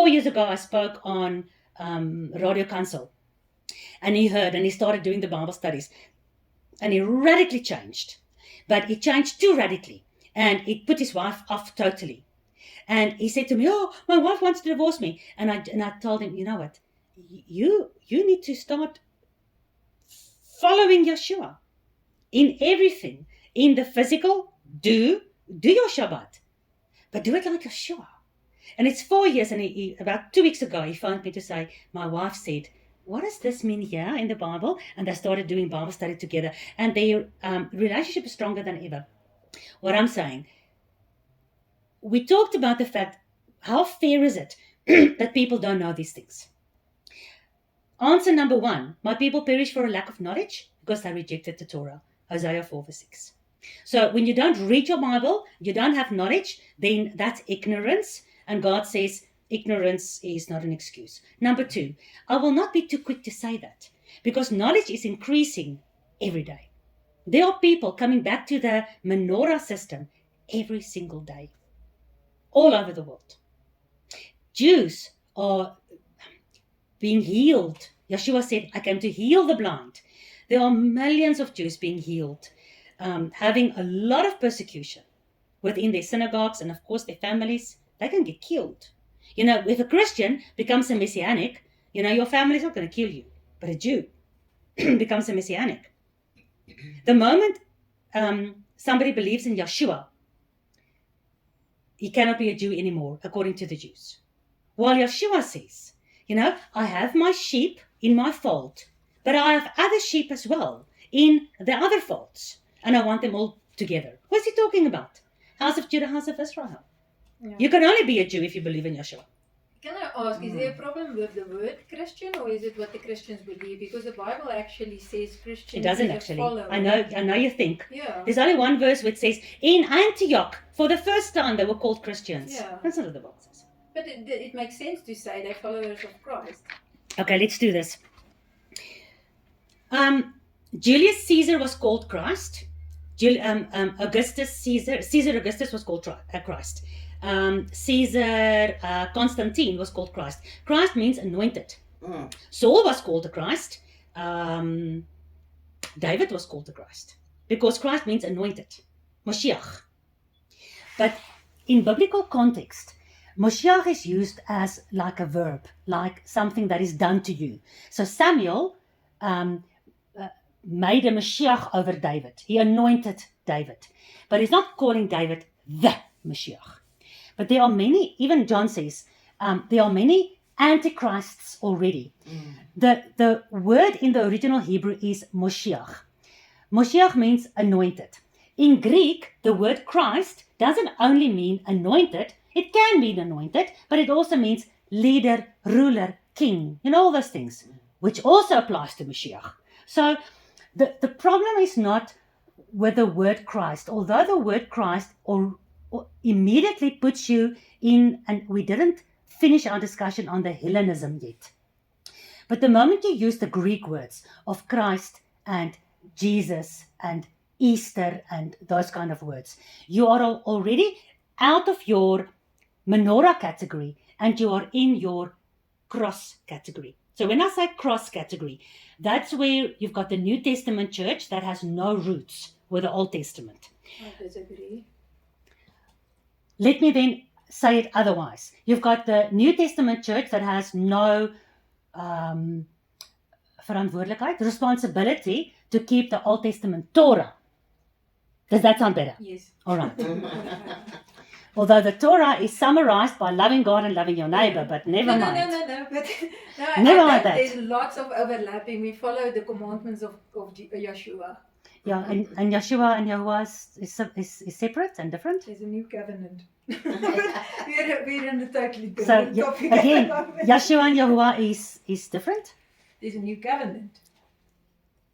years ago, I spoke on Radio Council, and he heard, and he started doing the Bible studies, and he radically changed, but he changed too radically, and he put his wife off totally. And he said to me, "Oh, my wife wants to divorce me." And I told him, "You know what? You need to start following Yeshua in everything. In the physical, do your Shabbat, but do it like Yeshua." And it's 4 years, and he about 2 weeks ago, he phoned me to say, "My wife said, what does this mean here in the Bible?" And they started doing Bible study together, and their relationship is stronger than ever. What I'm saying, we talked about the fact, how fair is it that people don't know these things? Answer number 1, my people perish for a lack of knowledge because they rejected the Torah. Isaiah 4:6. So when you don't read your Bible, you don't have knowledge, then that's ignorance. And God says ignorance is not an excuse. Number 2, I will not be too quick to say that, because knowledge is increasing every day. There are people coming back to the menorah system every single day, all over the world. Jews are being healed. Yeshua said, "I came to heal the blind." There are millions of Jews being healed, having a lot of persecution within their synagogues, and of course their families. They can get killed. If a Christian becomes a Messianic, your family is not going to kill you, but a Jew becomes a Messianic. The moment somebody believes in Yeshua, he cannot be a Jew anymore, according to the Jews. While Yeshua says, I have my sheep in my fold, but I have other sheep as well in the other folds, and I want them all together. What's he talking about? House of Judah, house of Israel.
Yeah.
You can only be a Jew if you believe in Yeshua.
Can I ask, is there a problem with the word Christian, or is it what the Christians believe? Because the Bible actually says Christian.
It doesn't
is a
actually.
follower.
I know you think.
Yeah.
There's only one verse where it says, in Antioch, for the first time they were called Christians.
Yeah.
That's not what the Bible says.
But it makes sense to say they're followers of Christ.
Okay, let's do this. Julius Caesar was called Christ. Caesar Augustus was called Christ. Caesar Constantine was called Christ. Christ means anointed. Saul was called the Christ. David was called the Christ, because Christ means anointed, Moshiach. But in biblical context, Moshiach is used as like a verb, like something that is done to you. So Samuel made a Mashiach over David. He anointed David. But he's not calling David the Mashiach. But there are many, even John says, there are many antichrists already. The word in the original Hebrew is Moshiach. Moshiach means anointed. In Greek, the word Christ doesn't only mean anointed. It can mean anointed, but it also means leader, ruler, king, all those things, which also applies to Mashiach. So the problem is not with the word Christ, although the word Christ or immediately puts you in, and we didn't finish our discussion on the Hellenism yet. But the moment you use the Greek words of Christ and Jesus and Easter and those kind of words, you are already out of your menorah category and you are in your cross category. So when I say cross category, that's where you've got the New Testament church that has no roots with the Old Testament.
I disagree.
Let me then say it otherwise. You've got the New Testament church that has no verantwoordelijkheid, responsibility to keep the Old Testament Torah. Does that sound better?
Yes.
All right. Although the Torah is summarized by loving God and loving your neighbor, but never mind.
No. But
Never mind that.
There's lots of overlapping. We follow the commandments of Yeshua.
Yeah, and Yeshua and Yahuwah is separate and different.
There's a new covenant. we're in a totally
So
different topic.
again, Yeshua and Yahuwah is different.
There's a new covenant.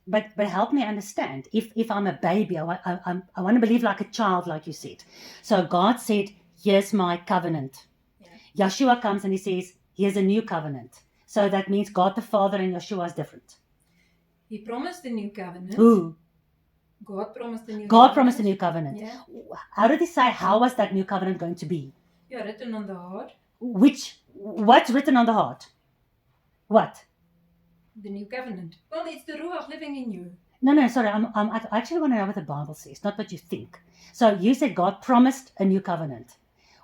But help me understand. If I'm a baby, I want to believe like a child, like you said. So God said, "Here's my covenant."
Yeah.
Yeshua comes and he says, "Here's a new covenant." So that means God the Father and Yeshua is different.
He promised a new covenant.
Who?
God promised a new
God
covenant.
promised a new covenant.
Yeah.
How did he say? How was that new covenant going to be?
Yeah, written on the heart.
What's written on the heart? What?
The new covenant. Well, it's the Ruach living in you.
No, sorry. I actually want to know what the Bible says, not what you think. So you said God promised a new covenant.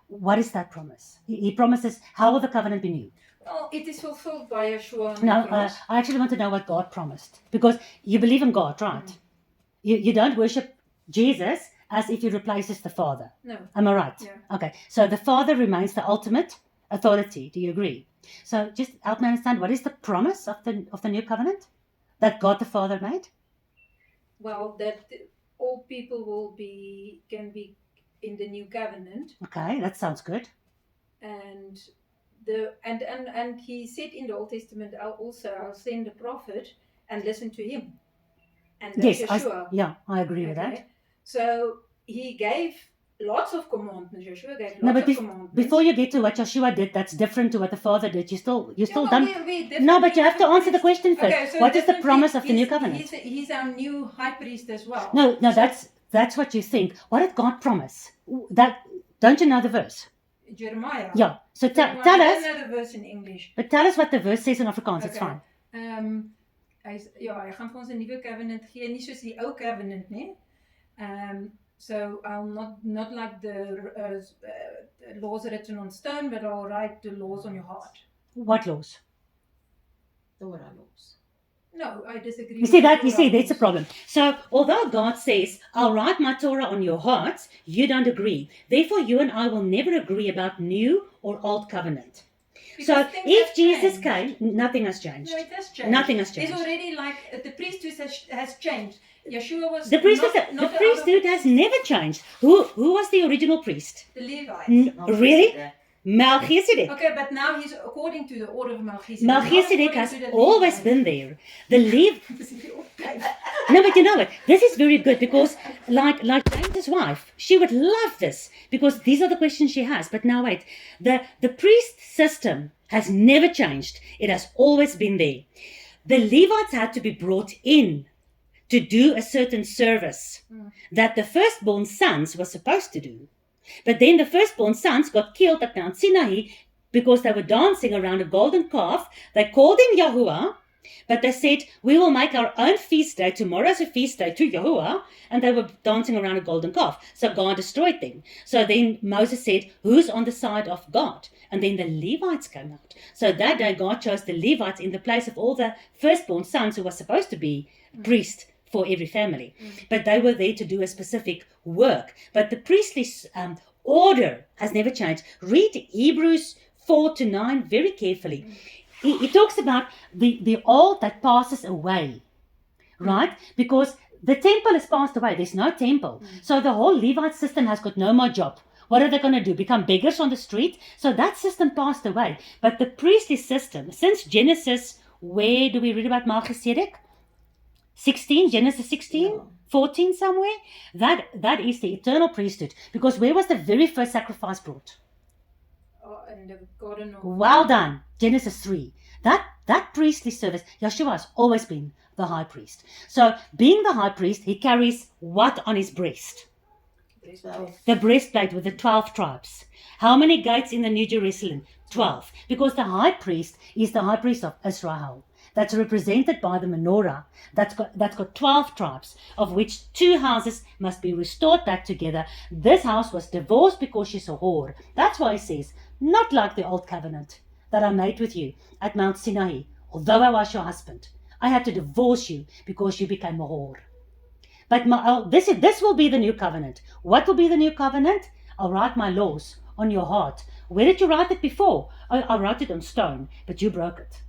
What is that promise? He promises, how will the covenant be new?
Well, it is fulfilled by Yeshua.
No, I actually want to know what God promised. Because you believe in God, right? You don't worship Jesus as if he replaces the Father.
No.
Am I right?
Yeah.
Okay. So the Father remains the ultimate authority. Do you agree? So just help me understand, what is the promise of the new covenant that God the Father made?
Well, that all people can be in the new covenant,
Okay, that sounds good.
and he said in the Old Testament, I'll send a prophet and listen to him. And that's
Yes,
Yeshua.
I agree with that.
So he gave lots of commandments. Yeshua gave
No,
lots
but
of commandments.
before you get to what Yeshua did, that's different to what the Father did. You still
Yeah,
done. No, but you have to answer the question first.
Okay, so
what is the
differently,
promise of the new covenant?
He's our new high priest as well.
No, that's what you think. What did God promise? That don't you know the verse?
Jeremiah.
Yeah. So tell us.
I don't know the verse in English.
But tell us what the verse says in Afrikaans. It's fine.
Hy gaan vir ons 'n nuwe covenant gee, nie soos die ou covenant nie. So I'll not like the laws written on stone, but I'll write the laws on your heart.
What laws?
Torah laws.
No, I disagree.
You see that's a problem. So although God says, "I'll write my Torah on your hearts," you don't agree. Therefore, you and I will never agree about new or old covenant.
Because
so
things
if
have
Jesus
changed.
came, nothing has changed.
No, it has changed.
Nothing has changed.
There's already like the priesthood has changed. Yeshua was
The priesthood has never changed. Who was the original priest?
the Levites.
Really? Melchizedek.
Okay, but now he's according to the order of Melchizedek.
Melchizedek has always been there. The
Levites.
No, but you know what? This is very good because, like James's wife, she would love this because these are the questions she has. But now wait, the priest system has never changed. It has always been there. The Levites had to be brought in to do a certain service that the firstborn sons were supposed to do. But then the firstborn sons got killed at Mount Sinai because they were dancing around a golden calf. They called him Yahuwah, but they said, "We will make our own feast day. Tomorrow's a feast day to Yahuwah." And they were dancing around a golden calf. So God destroyed them. So then Moses said, "Who's on the side of God?" And then the Levites came out. So that day God chose the Levites in the place of all the firstborn sons who were supposed to be priests for every family. But they were there to do a specific work. But the priestly order has never changed. Read Hebrews 4-9 very carefully. He talks about the old that passes away, right? Because the temple has passed away. There's no temple. So the whole Levite system has got no more job. What are they going to do? Become beggars on the street? So that system passed away. But the priestly system, since Genesis, where do we read about Melchizedek? 16, Genesis 16, 14 somewhere. That is the eternal priesthood. Because where was the very first sacrifice brought?
In the Garden of...
Well done. Genesis 3. That priestly service, Yeshua has always been the high priest. So being the high priest, he carries what on his breast? The breastplate with the 12 tribes. How many gates in the New Jerusalem? 12. Because the high priest is the high priest of Israel. That's represented by the menorah. That's got 12 tribes, of which 2 houses must be restored back together. This house was divorced because she's a whore. That's why he says, not like the old covenant that I made with you at Mount Sinai. Although I was your husband, I had to divorce you because you became a whore. But this will be the new covenant. What will be the new covenant? I'll write my laws on your heart. Where did you write it before? I wrote it on stone, but you broke it.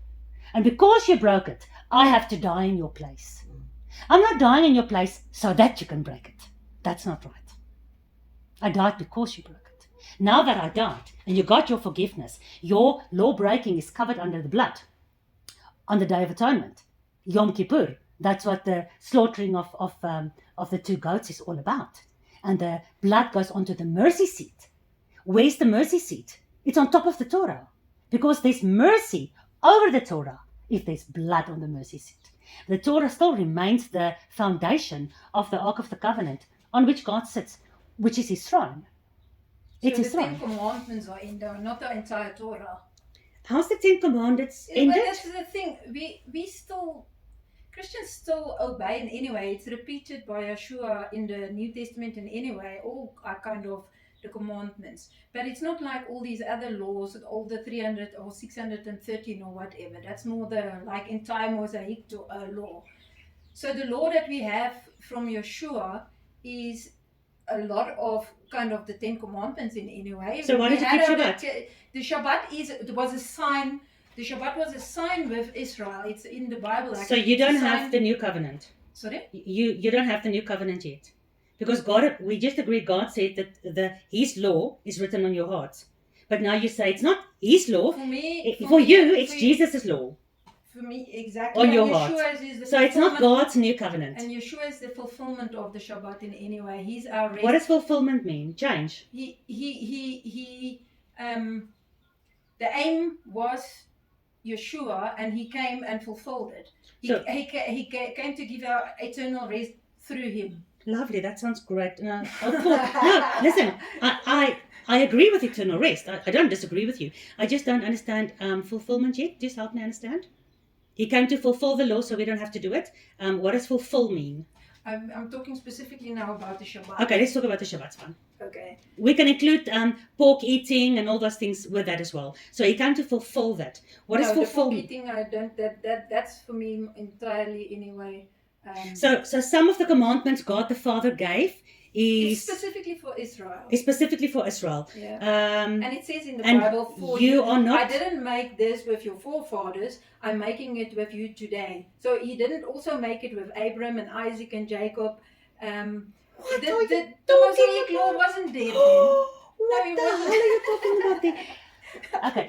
And because you broke it, I have to die in your place. I'm not dying in your place so that you can break it. That's not right. I died because you broke it. Now that I died and you got your forgiveness, your law breaking is covered under the blood on the Day of Atonement, Yom Kippur. That's what the slaughtering of the 2 goats is all about. And the blood goes onto the mercy seat. Where's the mercy seat? It's on top of the Torah, because there's mercy over the Torah if there's blood on the mercy seat. The Torah still remains the foundation of the Ark of the Covenant on which God sits, which is his throne. It's his
the
throne.
10 Commandments are in there, not the entire Torah.
How's the 10 Commandments
Yeah,
ended?
but that's the thing. We still, Christians still obey in any way. It's repeated by Yeshua in the New Testament in any way. All are kind of the commandments. But it's not like all these other laws, all the 300 or 613 or whatever. That's more the, like in time Mosaic law. So the law that we have from Yeshua is a lot of kind of the 10 Commandments in any way.
So why
We
did you
had
keep
a-
Shabbat?
The Shabbat was a sign. The Shabbat was a sign with Israel. It's in the Bible.
So
Actually.
you
It's a
don't
sign-
have the new covenant.
Sorry?
You don't have the new covenant yet. Because God, we just agreed, God said that his law is written on your heart. But now you say it's not his law.
For me,
For you,
me-
it's
for-
Jesus' law
For me, exactly.
on
And
your
Yeshua's
heart.
is the
So it's not
fulfillment-
God's new covenant.
And Yeshua is the fulfillment of the Shabbat in any way. He's our rest.
What does fulfillment mean? Change.
The aim was Yeshua, and he came and fulfilled it.
So-
He came to give our eternal rest through him.
Lovely, that sounds great. No, listen, I agree with eternal rest. I don't disagree with you. I just don't understand fulfillment yet. Just help me understand. He came to fulfill the law so we don't have to do it. What does fulfill mean?
I'm talking specifically now about the Shabbat.
Okay, let's talk about the Shabbat fun.
Okay.
We can include pork eating and all those things with that as well. So he came to fulfill that. What is
no,
fulfill?
the pork eating, I don't. That's for me entirely anyway.
So some of the commandments God the Father gave
it's
is
specifically for Israel.
specifically for Israel.
Yeah. And it says in the
and
Bible, for
you are not-
I didn't make this with your forefathers. I'm making it with you today. So he didn't also make it with Abraham and Isaac and Jacob.
What
the
are you
the Mosaic law wasn't there then.
What
No, it
the hell
wasn't.
are you talking about there? Okay.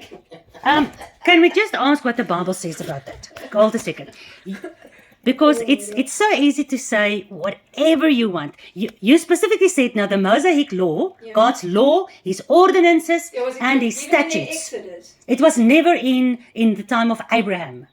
Can we just ask what the Bible says about that? Hold a second. Because it's so easy to say whatever you want. You specifically said now the Mosaic law,
Yeah.
God's law, his ordinances,
It was
and his
even in the
statutes.
Exodus.
It was never in the time of Abraham.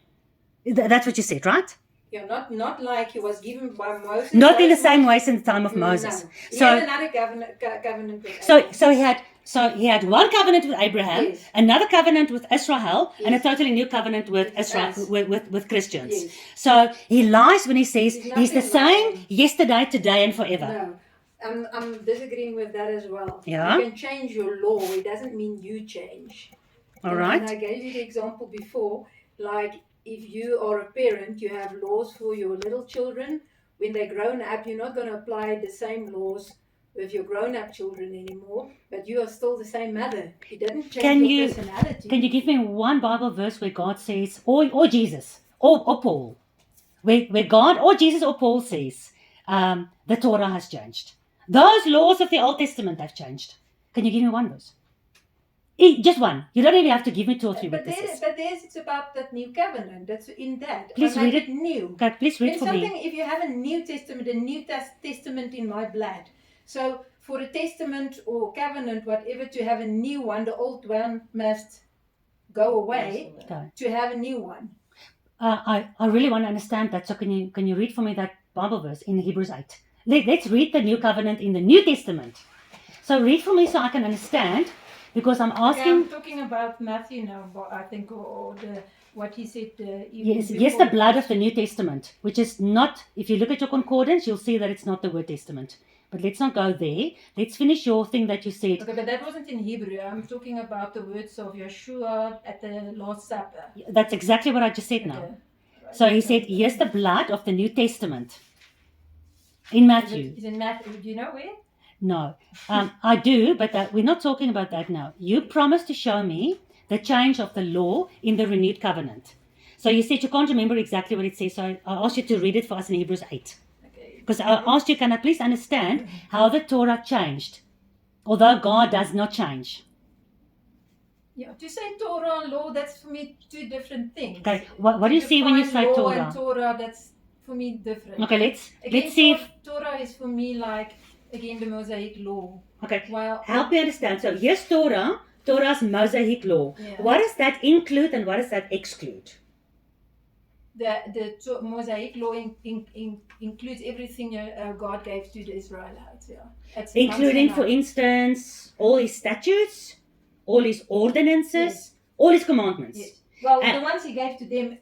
That's what you said, right?
Yeah, not like he was given by Moses.
Not in the
Those
same
ones-
way as in the time of Moses.
No. He
So
had another covenant with Abraham.
So he had one covenant with Abraham,
Yes.
another covenant with Israel, and a
Yes.
totally new covenant with
With
Israel,
us.
with Christians.
Yes.
So he lies when he says
There's
he's the
nothing
same
like
yesterday, today, and forever.
No, I'm disagreeing with that as well.
Yeah?
You can change your law. It doesn't mean you change.
All
And
right.
I gave you the example before, like if you are a parent, you have laws for your little children. When they're grown up, you're not going to apply the same laws with your grown-up children anymore, but you are still the same mother. It didn't change
Can
your
you-
personality.
Can you give me one Bible verse where God says, or Jesus, or Paul, where God or Jesus or Paul says, the Torah has changed. Those laws of the Old Testament have changed. Can you give me one verse? Just one. You don't even have to give me 2 or 3
But
witnesses.
there's it's about that new covenant. That's in that.
Please
I make
read it.
new.
Okay, please read
Then
for me.
something, if you have a New Testament, a New Testament in my blood. So for a testament or covenant, whatever, to have a new one, the old one must go away
Okay.
to have a new one.
I really want to understand that. So can you read for me that Bible verse in Hebrews 8? Let's read the new covenant in the New Testament. So read for me so I can understand, because I'm
Yeah,
asking.
I'm talking about Matthew now, I think, or the what he said.
Yes, the blood of the New Testament, which is not. If you look at your concordance, you'll see that it's not the word Testament. But let's not go there. Let's finish your thing that you said.
Okay, but that wasn't in Hebrew. I'm talking about the words of Yeshua at the Last Supper.
That's exactly what I just said now.
Okay.
So he said, "Here's the blood of the New Testament." In Matthew.
Is in Matthew. Do you know where?
No, I do, but we're not talking about that now. You promised to show me the change of the law in the renewed covenant. So you said you can't remember exactly what it says, so I asked you to read it for us in Hebrews 8.
Okay.
Because I asked you, can I please understand how the Torah changed, although God does not change?
Yeah, to say Torah and law, that's for me two different things.
Okay, what do you see when you
Define
say
law
Torah?
and Torah, that's for me different.
Okay, let's
Again,
see if...
Torah is for me like, again, the Mosaic law.
Okay,
Well,
help me understand. So here's Torah, Torah's Mosaic law.
Yeah.
What does that include and what does that exclude?
the Mosaic law includes everything God gave to the Israelites. Yeah,
Including, for instance, all his statutes, all his ordinances,
Yes.
all his commandments.
Yes. Well,
And-
the ones he gave to them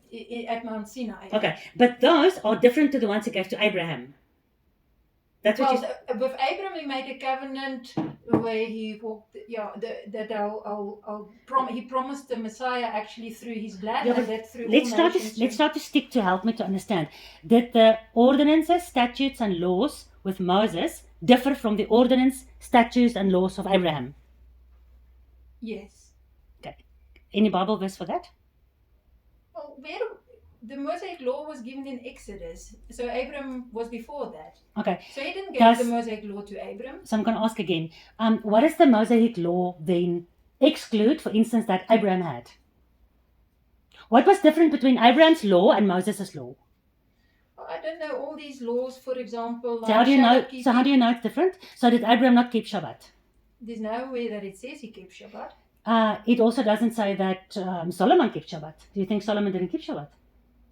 at Mount Sinai.
Okay, but those are different to the ones he gave to Abraham. That's what
Well, with Abraham, he made a covenant where he walked. Yeah, he promised the Messiah actually through his blood,
Yeah,
and
but
that through
let's
all
start
nations.
let's start to stick to help me to understand. Did the ordinances, statutes, and laws with Moses differ from the ordinance, statutes, and laws of Abraham?
Yes.
Any Bible verse for that?
Well, the Mosaic law was given in Exodus, so Abraham was before that.
Okay,
So he didn't give
Does-
the Mosaic law to Abraham.
so I'm going to ask again. What does the Mosaic law then exclude, for instance, that Abraham had? What was different between Abraham's law and Moses' law?
I don't know all these laws, for example. Like
So how do you know?
Shabbat
So how do
keeping.
you know it's different? So did Abraham not keep Shabbat?
There's no way that it says he kept Shabbat.
It also doesn't say that Solomon kept Shabbat. Do you think Solomon didn't keep Shabbat?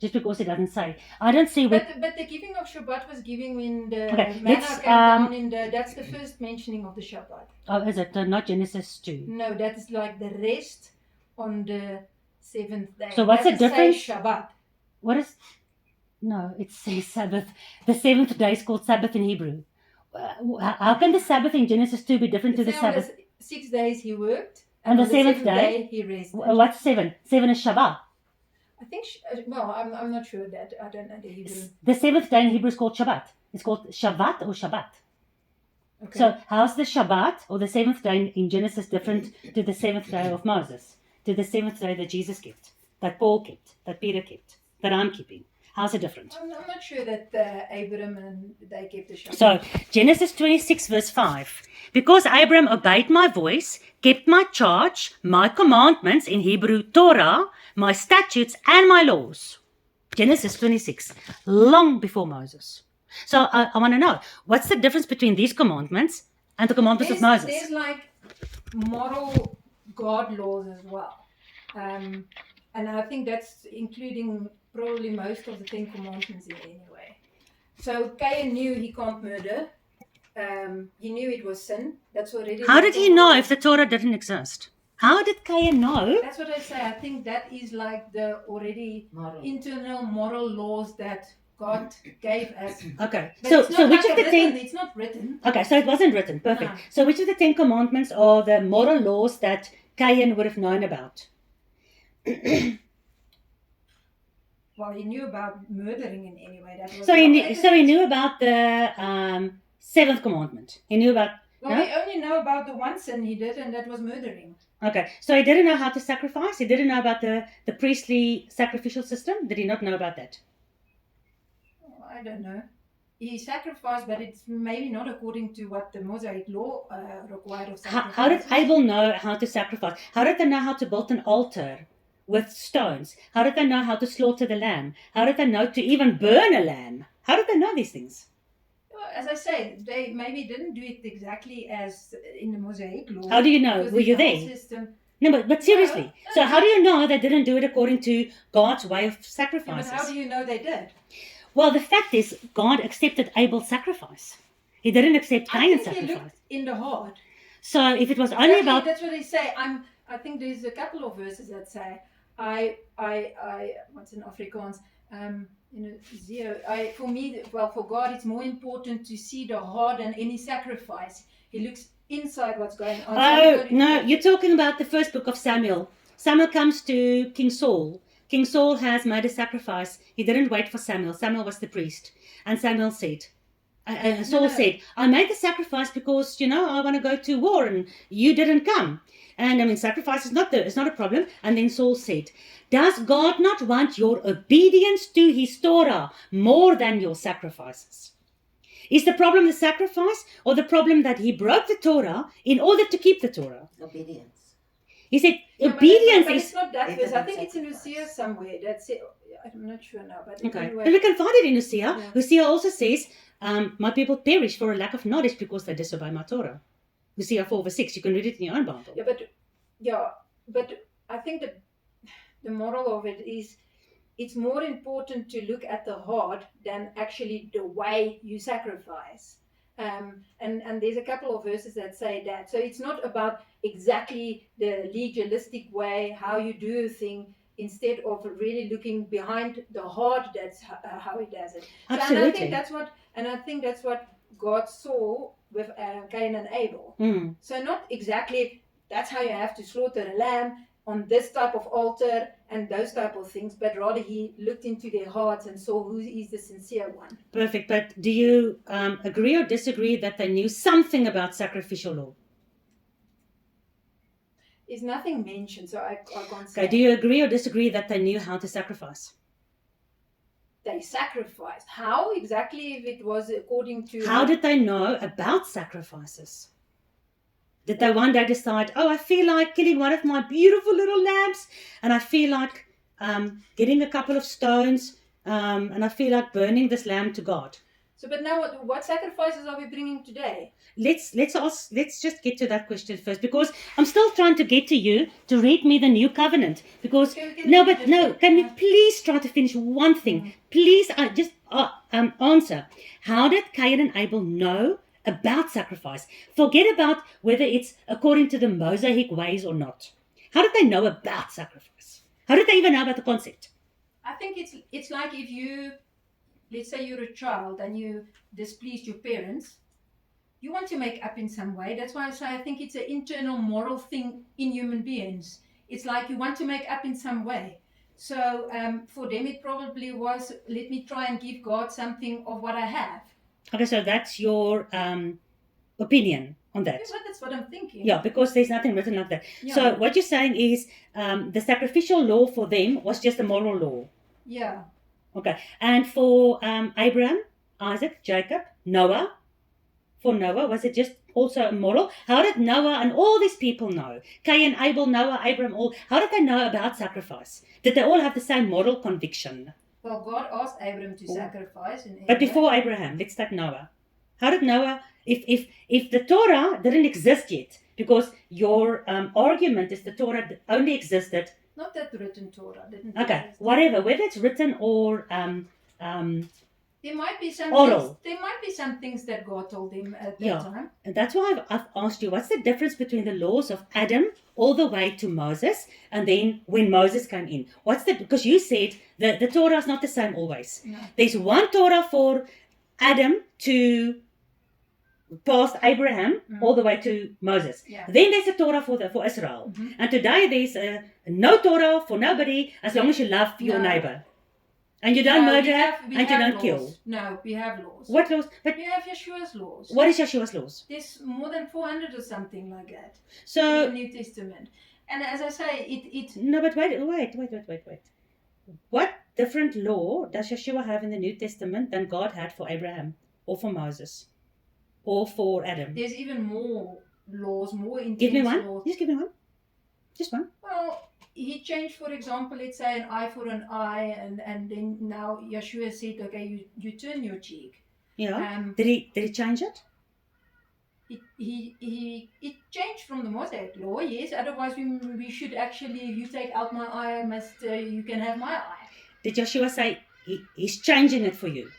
Just because it doesn't say. I don't see what...
But the giving of Shabbat was giving when the
Okay,
manna
let's,
came down in the. That's the first mentioning of the Shabbat.
Oh, is it? Not Genesis 2.
No, that is like the rest on the seventh day.
So what's the
Doesn't say
difference?
Shabbat.
What is... No, it says Sabbath. The seventh day is called Sabbath in Hebrew. How can the Sabbath in Genesis 2 be different to the
It's now
Sabbath?
6 days he worked,
And the
on
seventh
seventh
day?
he rested.
What's 7? 7 is Shabbat.
I think. Well, I'm not sure that. I don't know the Hebrew.
The seventh day in Hebrew is called Shabbat. It's called Shabbat or Shabbat.
Okay.
So how's the Shabbat or the seventh day in Genesis different to the seventh day of Moses? To the seventh day that Jesus kept, that Paul kept, that Peter kept, that I'm keeping? How's it different?
I'm not sure that Abraham and they kept the Shabbat.
So Genesis 26 verse 5. Because Abram obeyed my voice, kept my charge, my commandments, in Hebrew Torah, my statutes and my laws. Genesis 26, long before Moses. So I want to know, what's the difference between these commandments and the commandments of Moses?
There's like moral God laws as well. And I think that's including probably most of the 10 commandments in any way. So Cain knew he can't murder. He knew it was sin. That's already.
How did he know if the Torah didn't exist? How did Cain know?
That's what I say. I think that is like the already
Moral.
internal moral laws that God gave us.
Okay,
But
so
it's not
which
like
of the
written,
10?
It's not written.
Okay, so it wasn't written. Perfect.
No.
So which of the 10 commandments are the moral laws that Cain would have known about?
Well, he knew about murdering in any way. That was
So he
not
knew about the seventh commandment. He knew about...
Well,
No?
we only know about the one sin he did, and that was murdering.
Okay, so he didn't know how to sacrifice. He didn't know about the priestly sacrificial system. Did he not know about that?
Oh, I don't know. He sacrificed, but it's maybe not according to what the Mosaic law required of sacrifice.
How did Abel know how to sacrifice? How did they know how to build an altar with stones? How did they know how to slaughter the lamb? How did they know to even burn a lamb? How did they know these things?
Well, as I say, they maybe didn't do it exactly as in the Mosaic law.
How do you know?
because
Were you
the whole
there?
System.
No, but seriously.
No.
So how do you know they didn't do it according to God's way of
Yeah, but
sacrifices?
how do you know they did?
Well, the fact is, God accepted Abel's sacrifice. He didn't accept
I
Cain's
think he
sacrifice.
looked in the heart.
So if it was only
Exactly,
about...
that's what they say. I think there's a couple of verses that say, I what's in Afrikaans? For me, well, for God, it's more important to see the heart than any sacrifice. He looks inside what's going on.
Oh, no, you're talking about the first book of Samuel. Samuel comes to King Saul. King Saul has made a sacrifice. He didn't wait for Samuel. Samuel was the priest. And Samuel said, And Saul
No.
said, I made the sacrifice because, I want to go to war and you didn't come. And sacrifice is not it's not a problem. And then Saul said, does God not want your obedience to his Torah more than your sacrifices? Is the problem the sacrifice or the problem that he broke the Torah in order to keep the Torah?
Obedience.
He said,
No,
obedience
but
is...
it's not that
Better
verse. I
than
think it's in
sacrifice.
Hosea somewhere. That's it. I'm not sure now, but
Okay.
anyway.
And we can find it in Hosea.
Yeah.
Hosea also says, my people perish for a lack of knowledge because they disobey my Torah. Hosea 4 verse 6. You can read it in your own Bible.
But I think that the moral of it is it's more important to look at the heart than actually the way you sacrifice. And there's a couple of verses that say that. So it's not about exactly the legalistic way, how you do a thing, instead of really looking behind the heart. That's how he does it. So,
Absolutely.
and I think that's what God saw with Cain and Abel.
Mm.
So not exactly that's how you have to slaughter a lamb on this type of altar and those type of things, but rather he looked into their hearts and saw who is the sincere one.
Perfect. But do you agree or disagree that they knew something about sacrificial law?
There's nothing mentioned, so I can't say.
Okay. Do you agree or disagree that they knew how to sacrifice?
They sacrificed. How exactly, if it was according to...
How did they know about sacrifices? Did they one day decide, I feel like killing one of my beautiful little lambs, and I feel like getting a couple of stones, and I feel like burning this lamb to God?
So, but now what sacrifices are we bringing today?
Let's just get to that question first, because I'm still trying to get to you to read me the new covenant. Because can we please try to finish one thing? Please, just answer. How did Cain and Abel know about sacrifice? Forget about whether it's according to the Mosaic ways or not. How did they know about sacrifice? How did they even know about the concept?
I think it's like if you, let's say you're a child and you displeased your parents, you want to make up in some way. That's why I say I think it's an internal moral thing in human beings. It's like you want to make up in some way. So for them it probably was, let me try and give God something of what I have.
Okay, so that's your opinion on that.
Yeah, that's what I'm thinking.
Yeah, because there's nothing written like that.
Yeah.
So what you're saying is the sacrificial law for them was just a moral law.
Yeah.
Okay. And for Abraham, Isaac, Jacob, Noah, for Noah, was it just also moral? How did Noah and all these people know? Cain, Abel, Noah, Abraham, all. How did they know about sacrifice? Did they all have the same moral conviction?
Well, God asked Abraham to sacrifice.
But before Abraham, let's take Noah. How did Noah, if the Torah didn't exist yet, because your argument is the Torah only existed.
Not that written Torah. Didn't
Okay,
exist.
whatever, whether it's written or
There might be some
oral.
things, there might be some things that God told him at that
Yeah.
time.
And that's why I've asked you, what's the difference between the laws of Adam all the way to Moses, and then when Moses came in? Because you said that the Torah is not the same always.
No.
There's one Torah for Adam to past Abraham all the way to Moses.
Yeah.
Then there's a Torah for Israel.
Mhm.
And today there's no Torah for nobody as long as you love your
No.
neighbor. And you don't
No,
murder
we
and you
have
don't
laws.
kill.
No, we have laws.
What laws? But
We have Yeshua's laws.
what is Yeshua's laws?
There's more than 400 or something like that in
So
the New Testament. And as I say, it
no, but wait. What different law does Yeshua have in the New Testament than God had for Abraham or for Moses or for Adam?
there's even more laws, more intense
Give me one.
laws.
Just give me one. Just one.
Well, he changed, for example, let's say an eye for an eye, and then now Yeshua said, okay, you turn your cheek.
Yeah. Did he change it?
It changed from the Mosaic law, yes. Otherwise, we should actually, if you take out my eye, you can have my eye.
Did Yeshua say he's changing it for you?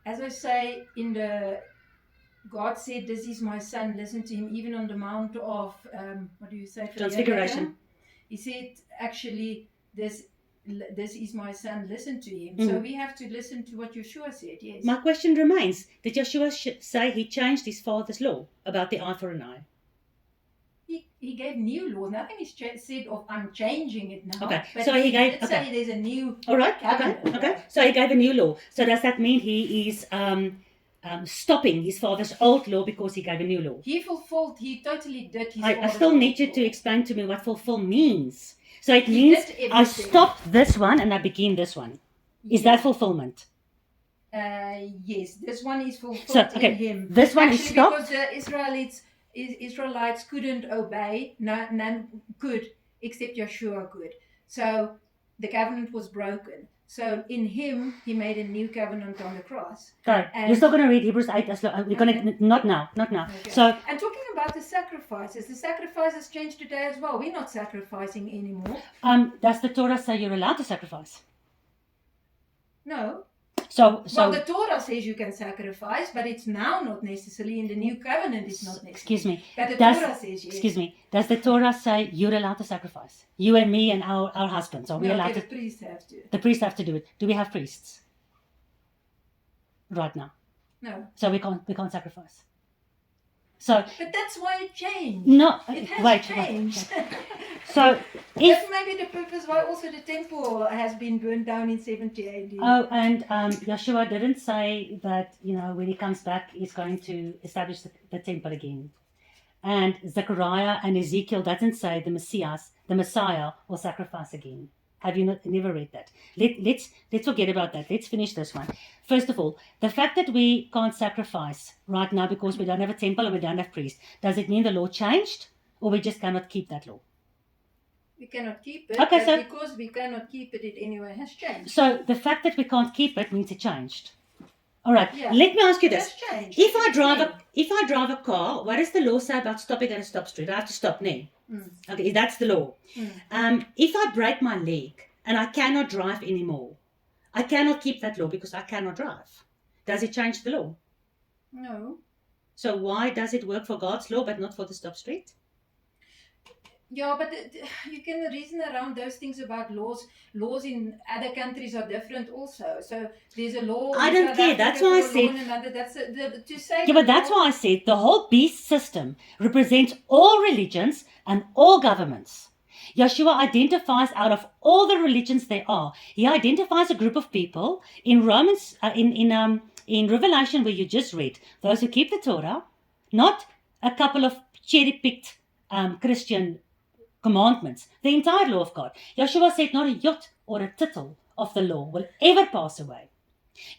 As I say, God said, this is my son, listen to him, even on the mount of, what do you say?
Transfiguration.
He said, actually, this is my son, listen to him.
Mm.
So we have to listen to what Yeshua said, yes.
My question remains, did Yeshua say he changed his father's law about the eye for an eye?
He gave new laws. Nothing is said of I'm changing it now.
Okay,
But
so he gave.
did say there's a new
All right.
covenant.
Okay. So he gave a new law. So does that mean he is stopping his father's old law because he gave a new law?
He fulfilled. He totally did his.
I still
father's
need you
law.
to explain to me what fulfill means. So it
He
means
did
I
everything.
stopped this one and I begin this one. Is that fulfillment?
Yes, this one is fulfilled
So, okay,
in him.
this one is
Actually,
stopped.
because the Israelites couldn't obey. None could except Yeshua could. So the covenant was broken. So in him, he made a new covenant on the cross.
Okay,
And-
you're still going to read Hebrews 8. We're going to not now.
Okay.
So
And talking about the sacrifices changed today as well. We're not sacrificing anymore.
does the Torah say you're allowed to sacrifice?
No.
So
Well, the Torah says you can sacrifice, but it's now not necessarily in the new covenant. It's not necessary.
excuse me.
But the
Does-
Torah says yes.
Excuse me. Does the Torah say you're allowed to sacrifice? You and me and our husbands. Are we
No,
allowed
okay,
to?
the priests have to.
The priests have to do it. Do we have priests? Right now.
No.
So we can't sacrifice. So
But that's why it changed.
no.
It has
Wait.
changed.
So if
That's maybe the purpose why also the temple has been burned down in 70 AD.
oh, and Yeshua didn't say that when he comes back he's going to establish the temple again. And Zechariah and Ezekiel doesn't say the Messiah will sacrifice again. Have you never read that? Let's forget about that. Let's finish this one. First of all, the fact that we can't sacrifice right now because we don't have a temple or we don't have priests, does it mean the law changed or we just cannot keep that law?
We cannot keep it,
Okay,
but
so-
because we cannot keep it, it anyway has changed.
So the fact that we can't keep it means it changed. All right.
Yeah.
Let me ask you
It
this.
has changed.
If I drive a car, what does the law say about stopping at a stop street? I have to stop now.
Mm.
Okay, that's the law.
Mm.
If I break my leg and I cannot drive anymore, I cannot keep that law because I cannot drive. Does it change the law?
No.
So why does it work for God's law but not for the stop street?
Yeah, but you can reason around those things about laws. Laws in other countries are different also. So there's a law.
I
in
don't
South
care.
Africa
That's why I
for a law
said-
in another. To say.
Yeah, but that's why I said the whole beast system represents all religions and all governments. Yeshua identifies out of all the religions there are. He identifies a group of people in Romans, in Revelation, where you just read, those who keep the Torah, not a couple of cherry-picked Christian commandments, the entire law of God. Yeshua said not a jot or a tittle of the law will ever pass away.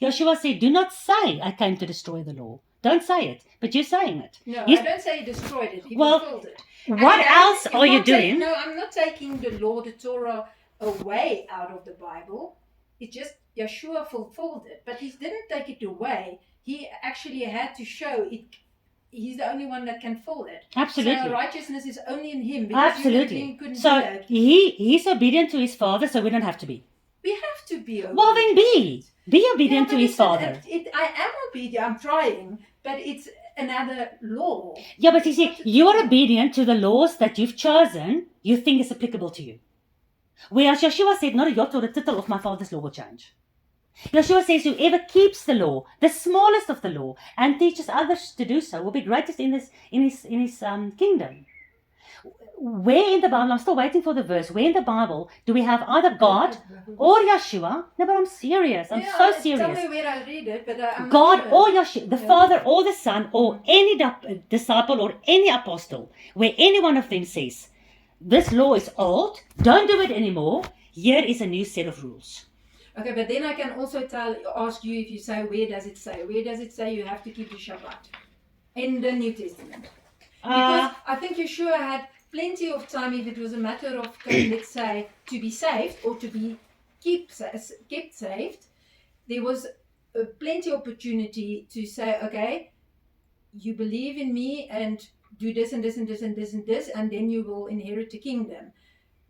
Yeshua said, do not say I came to destroy the law. Don't say it, but you're saying it.
No,
You-
I don't say he destroyed it. He
Well,
fulfilled it.
What
And
else
it's
are you
not
doing?
No, I'm not taking the law, the Torah, away out of the Bible. It's just Yeshua fulfilled it, but he didn't take it away. He actually had to show it. He's the only one that can fill it.
Absolutely.
So righteousness is only in him. Because
Absolutely.
You couldn't
So
do that.
he's obedient to his father, so we don't have to be.
We have to be obedient.
Well, then be obedient
Yeah,
to
but
his
it's
father.
I am obedient. I'm trying, but it's another law.
Yeah, but you see, you are obedient to the laws that you've chosen, you think is applicable to you. Whereas Yeshua said, not a jot or a tittle of my father's law will change. Yeshua says, whoever keeps the law, the smallest of the law, and teaches others to do so, will be greatest in his kingdom. Where in the Bible, I'm still waiting for the verse, where in the Bible do we have either God or Yeshua? No, but I'm serious. I'm so serious.
Tell me where I read it, but I'm
God
not
or
sure.
Yeshua, the Father or the Son or any disciple or any apostle, where any one of them says, this law is old, don't do it anymore, here is a new set of rules.
Okay, but then I can also ask you if you say, where does it say? Where does it say you have to keep the Shabbat? In the New Testament. Because I think Yeshua had plenty of time, if it was a matter of, let's say, to be saved or to be kept saved, there was plenty opportunity to say, okay, you believe in me and do this and this and this and this and this, and then you will inherit the kingdom.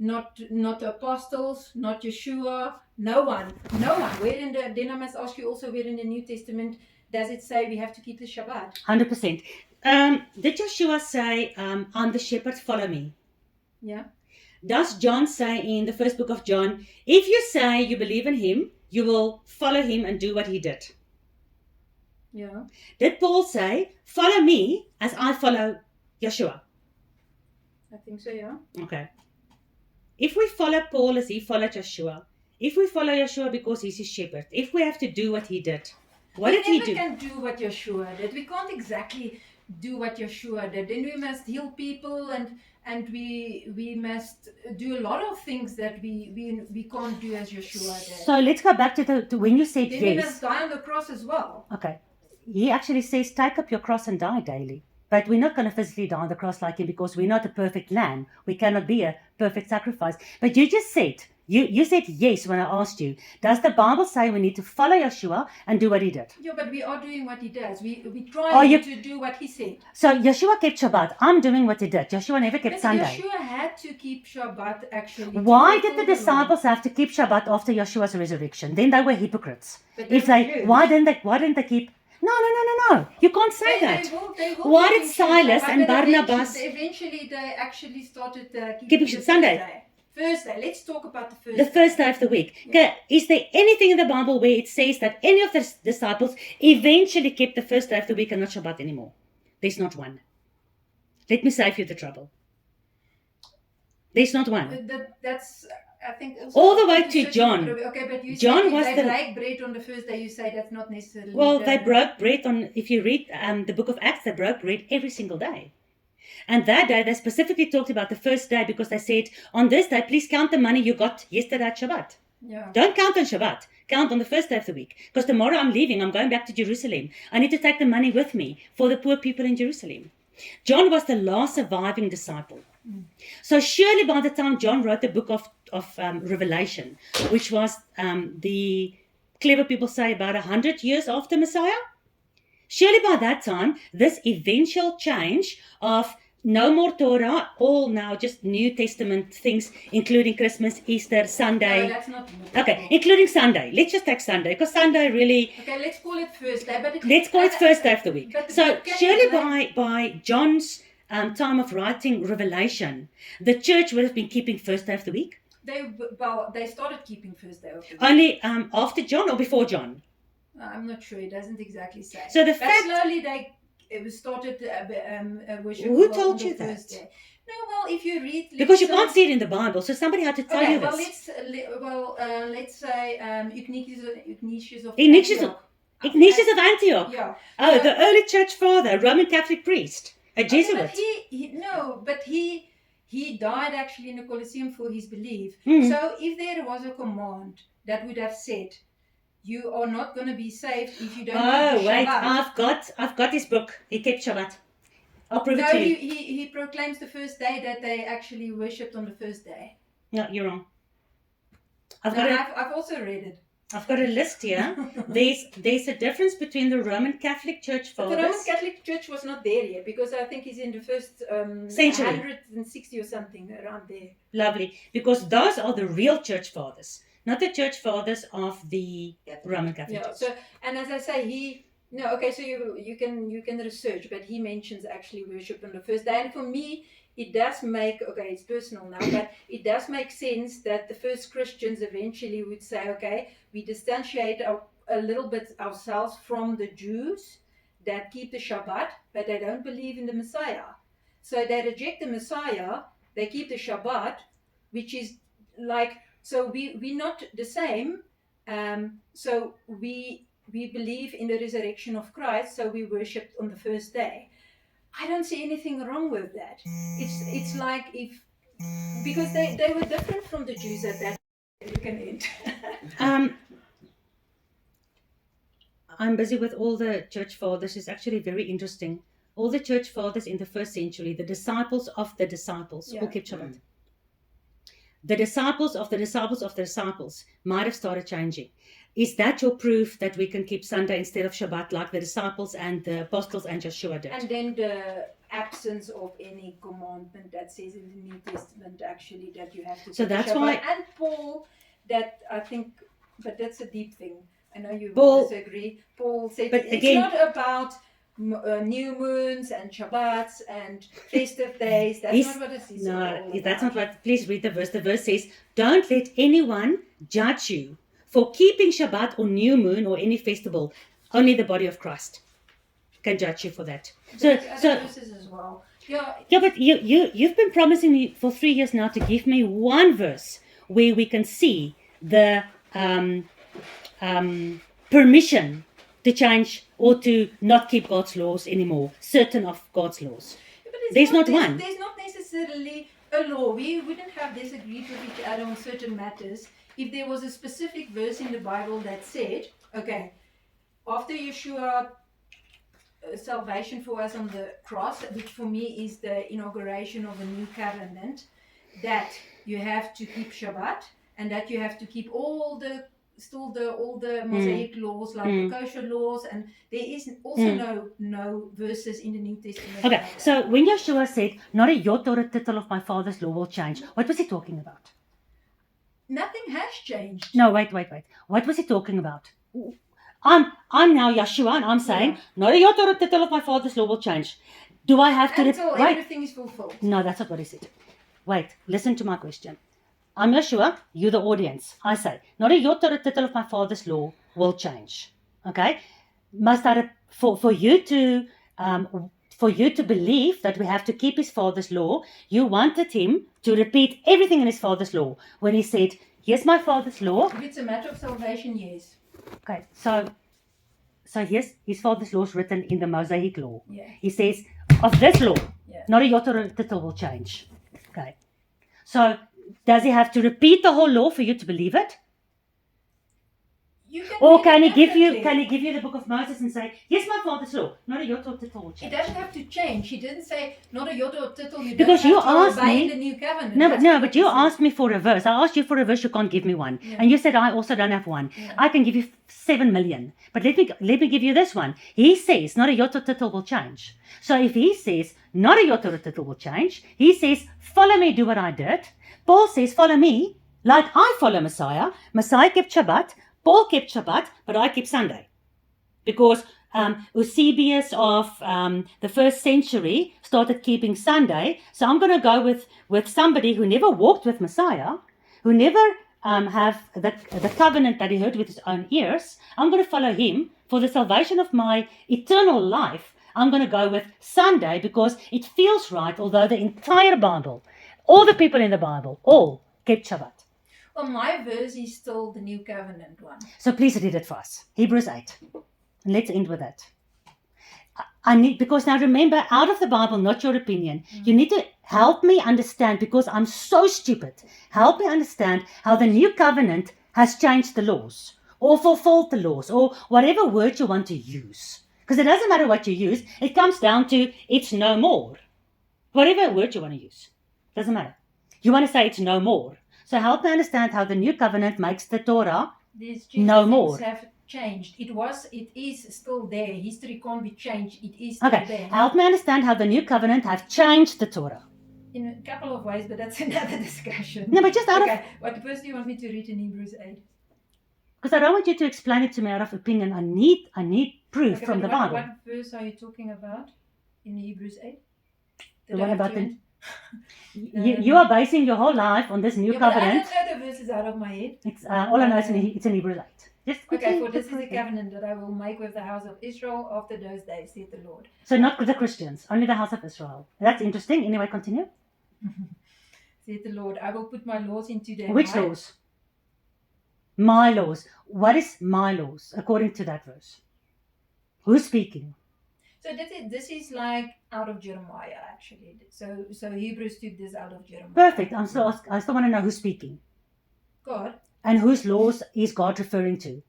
Not the apostles, not Yeshua, no one. Then I must ask you also, where in the New Testament does it say we have to keep the Shabbat?
100%. Did Yeshua say, I'm the shepherd, follow me?
Yeah.
Does John say in the first book of John, if you say you believe in him, you will follow him and do what he did?
Yeah.
Did Paul say, follow me as I follow Yeshua?
I think so, yeah.
Okay. If we follow Paul as he followed Yeshua, if we follow Yeshua because he's his shepherd, if we have to do what he did, what did he
We
do?
never can do what Yeshua did. We can't exactly do what Yeshua did. Then we must heal people and we must do a lot of things that we can't do as Yeshua did.
So let's go back to when you said
Then we
yes.
must die on the cross as well.
Okay. He actually says, take up your cross and die daily. But we're not going to physically die on the cross like him because we're not a perfect lamb. We cannot be a perfect sacrifice. But you just said, you said yes when I asked you. Does the Bible say we need to follow Yeshua and do what he did?
Yeah, but we are doing what he does. We
Are
try
you-
to do what he said.
So Yeshua kept Shabbat. I'm doing what he did. Yeshua never kept
But
Sunday.
Yeshua had to keep Shabbat actually. to
Why did
fulfill
the
law.
disciples have to keep Shabbat after Yeshua's resurrection? Then they were hypocrites.
But
If
were
they,
Jews.
why didn't they keep? No. You can't say that.
They will
Why
keep
did Silas
Shabbat,
and
but
Barnabas-
Eventually, they actually started
Keeping
the
Sunday.
First day. Let's talk about the first.
The first day of the week. Okay, is there anything in the Bible where it says that any of the disciples eventually kept the first day of the week and not Shabbat anymore? There's not one. Let me save you the trouble. There's not one.
That's. I think also
All the way
according
to
certain-
John.
Okay, but you
John
said if
was
they
the-
break bread on the first day. You say that's not necessarily.
Well,
the-
they broke bread on, if you read the book of Acts, they broke bread every single day. And that day, they specifically talked about the first day because they said, on this day, please count the money you got yesterday at Shabbat.
Yeah.
Don't count on Shabbat. Count on the first day of the week. Because tomorrow I'm leaving. I'm going back to Jerusalem. I need to take the money with me for the poor people in Jerusalem. John was the last surviving disciple. So surely by the time John wrote the book of Revelation, which was the clever people say about 100 years after Messiah, surely by that time, this eventual change of no more Torah, all now just New Testament things, including Christmas, Easter,
No,
Sunday.
that's not.
Okay, including Sunday. Let's just take Sunday because Sunday really.
Okay, let's call it first day. But
Let's call it first day of the week.
But-
So
but can
surely
you
by John's time of writing Revelation, the church would have been keeping first day of the week.
They started keeping first day of the week.
Only after John or before John.
I'm not sure. It doesn't exactly say.
So the
But
fact.
slowly it started worship.
Who
on
told
the
you that?
first day. No, well, if you read,
Because you can't see it in the Bible, so somebody had to tell
Okay,
you
well,
this.
let's say Ignatius of
Ignatius of-
Antioch.
Ignatius of Antioch.
Yeah.
Oh,
So-
the early church father, Roman Catholic priest, a
Okay,
Jesuit.
but he died actually in the Colosseum for his belief.
Mhm.
So if there was a command that would have said, you are not going to be saved if you don't
Oh
keep the
wait,
Shabbat.
I've got his book. He kept Shabbat. I'll prove
No,
it to you.
he proclaims the first day that they actually worshipped on the first day.
No, you're wrong.
No,
I've
I've also read it.
got a list here. There's a difference between the Roman Catholic Church
But the Roman
fathers.
Catholic Church was not there yet because I think he's in the first
Century.
160 or something around there.
Lovely, because those are the real church fathers, not the church fathers of the Roman Catholic
Yeah.
Church.
So, and as I say, so you can research, but he mentions actually worship on the first day, and for me, it does make, it's personal now, but it does make sense that the first Christians eventually would say, okay, we distantiate a little bit ourselves from the Jews that keep the Shabbat, but they don't believe in the Messiah. So they reject the Messiah, they keep the Shabbat, which is like, so we're not the same. So we believe in the resurrection of Christ, so we worship on the first day. I don't see anything wrong with that. It's like because they were different from the Jews at that end.
I'm busy with all the church fathers. It's actually very interesting. All the church fathers in the first century, the disciples of the disciples, all
Yeah.
kept Shabbat. The disciples of the disciples of the disciples might have started changing. Is that your proof that we can keep Sunday instead of Shabbat like the disciples and the apostles and Joshua did?
And then the absence of any commandment that says in the New Testament actually that you have to.
So
keep the
that's
Shabbat.
why-
And Paul, that I think, but that's a deep thing. I know you
Paul-
disagree. Paul said
But
it's
again-
not about new moons and Shabbats and festive days. That's
He's-
not what it is.
No, that's not what. Please read the verse. The verse says, "Don't let anyone judge you for keeping Shabbat or new moon or any festival. Only the body of Christ can judge you for that." So,
There's other
so
verses as well.
Yeah, but you've been promising me for 3 years now to give me one verse where we can see the permission to change or to not keep God's laws anymore, certain of God's laws.
But
There's not one.
There's not necessarily a law. We wouldn't have disagreed with each other on certain matters if there was a specific verse in the Bible that said, okay, after Yeshua salvation for us on the cross, which for me is the inauguration of a new covenant, that you have to keep Shabbat and that you have to keep all the Mosaic laws, like the kosher laws, and there is also no verses in the New Testament.
Okay, so when Yeshua said, not a jot or a tittle of my Father's law will change, what was he talking about?
Nothing has changed.
No, wait. What was he talking about? I'm now Yeshua and I'm saying, not a jot or a tittle of my Father's law will change. Do I have to...
Until everything is fulfilled.
No, that's not what he said. Wait, listen to my question. I'm Yeshua, you're the audience. I say, not a jot or a tittle of my Father's law will change. Okay? For you to believe that we have to keep his Father's law, you wanted him to repeat everything in his Father's law. When he said, here's my Father's law.
If it's a matter of salvation, yes.
Okay, so yes, his Father's law is written in the Mosaic law.
Yeah.
He says, of this law, not a jot or a tittle will change. Okay. So, does he have to repeat the whole law for you to believe it? Or can he give you the book of Moses and say, yes, my Father's law, not a jot or tittle will change?
It doesn't have to change. He didn't say not a jot or tittle. You
because
don't
you
have to
asked
obey
me
the new covenant.
But you asked me for a verse. I asked you for a verse. You can't give me one, and you said I also don't have one.
Yeah.
I can give you 7 million, but let me give you this one. He says not a jot or tittle will change. So if he says not a jot or tittle will change, he says follow me, do what I did. Paul says follow me like I follow Messiah. Messiah kept Shabbat. Paul kept Shabbat, but I keep Sunday. Because Eusebius of the first century started keeping Sunday. So I'm going to go with somebody who never walked with Messiah, who never have the covenant that he heard with his own ears. I'm going to follow him for the salvation of my eternal life. I'm going to go with Sunday because it feels right, although the entire Bible, all the people in the Bible, all kept Shabbat.
Well, my verse is still the New Covenant one.
So please read it for us. Hebrews 8. And let's end with that. Because now remember, out of the Bible, not your opinion. You need to help me understand, because I'm so stupid. Help me understand how the New Covenant has changed the laws, or fulfilled the laws, or whatever word you want to use. Because it doesn't matter what you use. It comes down to it's no more. Whatever word you want to use. Doesn't matter. You want to say it's no more. So help me understand how the New Covenant makes the Torah no more.
Things have changed. It is still there. History can't be changed. It is still there.
Help me understand how the New Covenant have changed the Torah.
In a couple of ways, but that's another discussion.
No, but just
what verse do you want me to read in Hebrews 8?
Because I don't want you to explain it to me out of opinion. I need proof from the Bible.
What verse are you talking about in Hebrews 8?
The one about the... You are basing your whole life on this new covenant.
But I don't know the verses out of my head.
It's all I know is it's in Hebrews 8.
For this is the covenant that I will make with the house of Israel after those days, saith the Lord.
So not the Christians, only the house of Israel. That's interesting. Anyway, continue.
Saith the Lord, I will put my laws into their
Which
mind.
laws? My laws. What is my laws according to that verse? Who's speaking?
So this is like out of Jeremiah, actually. So Hebrews took this out of Jeremiah.
Perfect. I still want to know who's speaking.
God.
And whose laws is God referring to?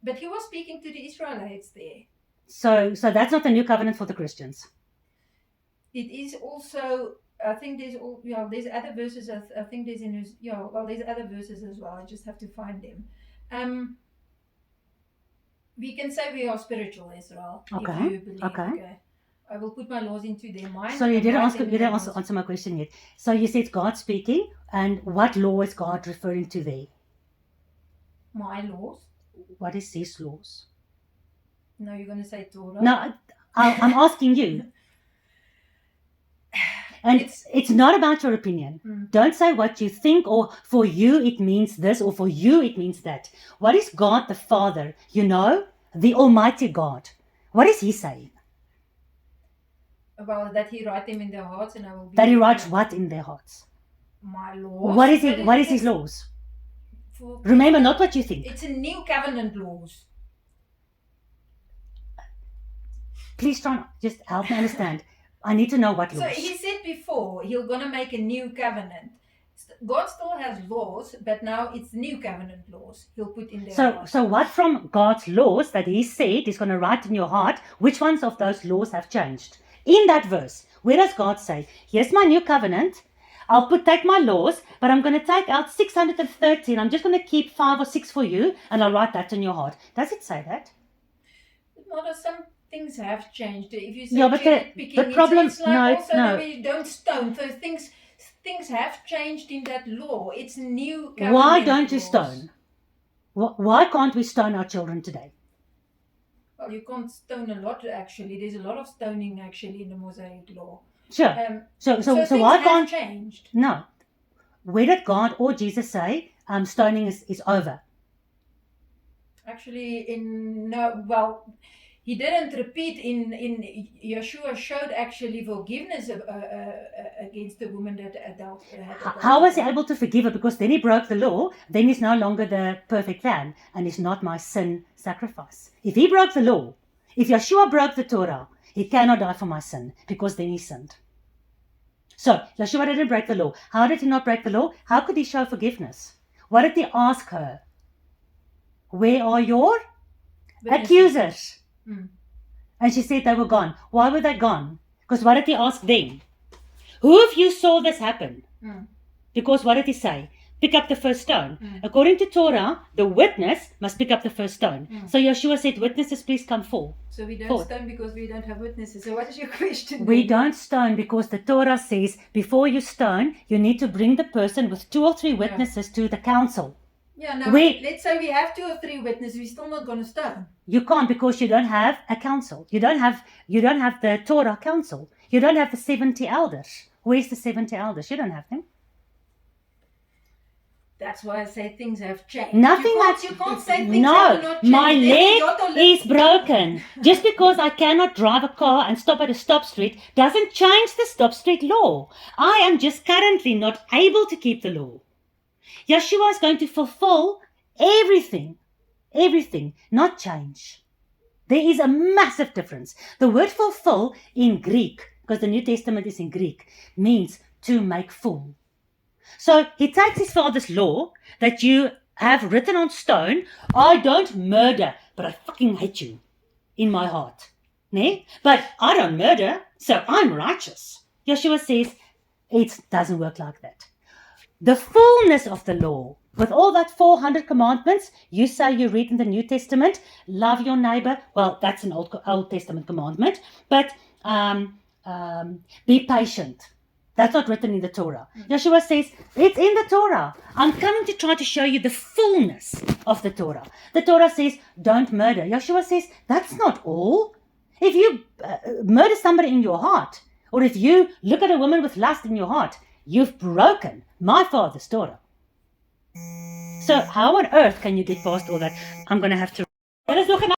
But he was speaking to the Israelites there.
So that's not the new covenant for the Christians.
It is also, I think there's other verses. I think there's there's other verses as well. I just have to find them. We can say we are spiritual Israel.
Okay.
If you believe.
Okay.
I will put my laws into their mind.
So you didn't answer my question yet. So you said God speaking, and what law is God referring to there?
My laws.
What is his laws?
No, you're going to say Torah.
No, I'm asking you. And it's not about your opinion. Don't say what you think, or for you it means this, or for you it means that. What is God the Father? The Almighty God. What is he saying?
Well, that he write them in their hearts, and I will be.
That he writes what in their hearts?
My laws.
What is
But
it? What is his
it's
laws?
for-
Remember, not what you think.
It's a new covenant laws.
Please try and just help me understand. I need to know what
So
laws.
he said before he's gonna make a new covenant. God still has laws, but now it's new covenant laws he'll put in their hearts.
So what from God's laws that he said he's going to write in your heart, which ones of those laws have changed? In that verse, where does God say, here's my new covenant, take my laws, but I'm going to take out 613, I'm just going to keep 5 or 6 for you, and I'll write that in your heart. Does it say that?
Not some things have changed. If you say
Yeah, but the problem,
it's like also
no.
that we don't stone. So things have changed in that law. It's new covenant
Why don't you
laws.
stone? Why can't we stone our children today?
Well, you can't stone a lot actually. There's a lot of stoning actually in the Mosaic law.
Sure. So
things
why
have
can't?
changed.
No. Where did God or Jesus say stoning is over?
Actually, he didn't repeat in Yeshua showed actually forgiveness against the woman that adult.
How was he able to forgive her? Because then he broke the law. Then he's no longer the perfect lamb, and he's not my sin sacrifice. If he broke the law, if Yeshua broke the Torah, he cannot die for my sin because then he sinned. So Yeshua didn't break the law. How did he not break the law? How could he show forgiveness? What did he ask her? Where are your accusers? And she said they were gone. Why were they gone? Because what did he ask them? Who of you saw this happen? Because what did he say? Pick up the first stone. According to Torah, the witness must pick up the first stone. So Yeshua said, witnesses, please come forward.
So we don't stone because we don't have witnesses. So what is your question?
We don't stone because the Torah says before you stone, you need to bring the person with 2 or 3 witnesses to the council.
Yeah, now let's say we have 2 or 3 witnesses, we're still not going to stone.
You can't because you don't have a council. You don't have the Torah council. You don't have the 70 elders. Where's the 70 elders? You don't have them.
That's why I say things have changed.
Nothing
you can't say things have
No,
not changed.
my leg is broken. Just because I cannot drive a car and stop at a stop street doesn't change the stop street law. I am just currently not able to keep the law. Yeshua is going to fulfill everything, not change. There is a massive difference. The word fulfill in Greek, because the New Testament is in Greek, means to make full. So he takes his father's law that you have written on stone, I don't murder, but I fucking hate you in my heart. Ne? But I don't murder, so I'm righteous. Yeshua says it doesn't work like that. The fullness of the law, with all that 400 commandments, you say you read in the New Testament, love your neighbor. Well, that's an Old Testament commandment, but be patient. That's not written in the Torah. Yeshua says, it's in the Torah. I'm coming to try to show you the fullness of the Torah. The Torah says, don't murder. Yeshua says, that's not all. If you murder somebody in your heart, or if you look at a woman with lust in your heart, you've broken my father's Torah. So how on earth can you get past all that? I'm going to have to... Let us look at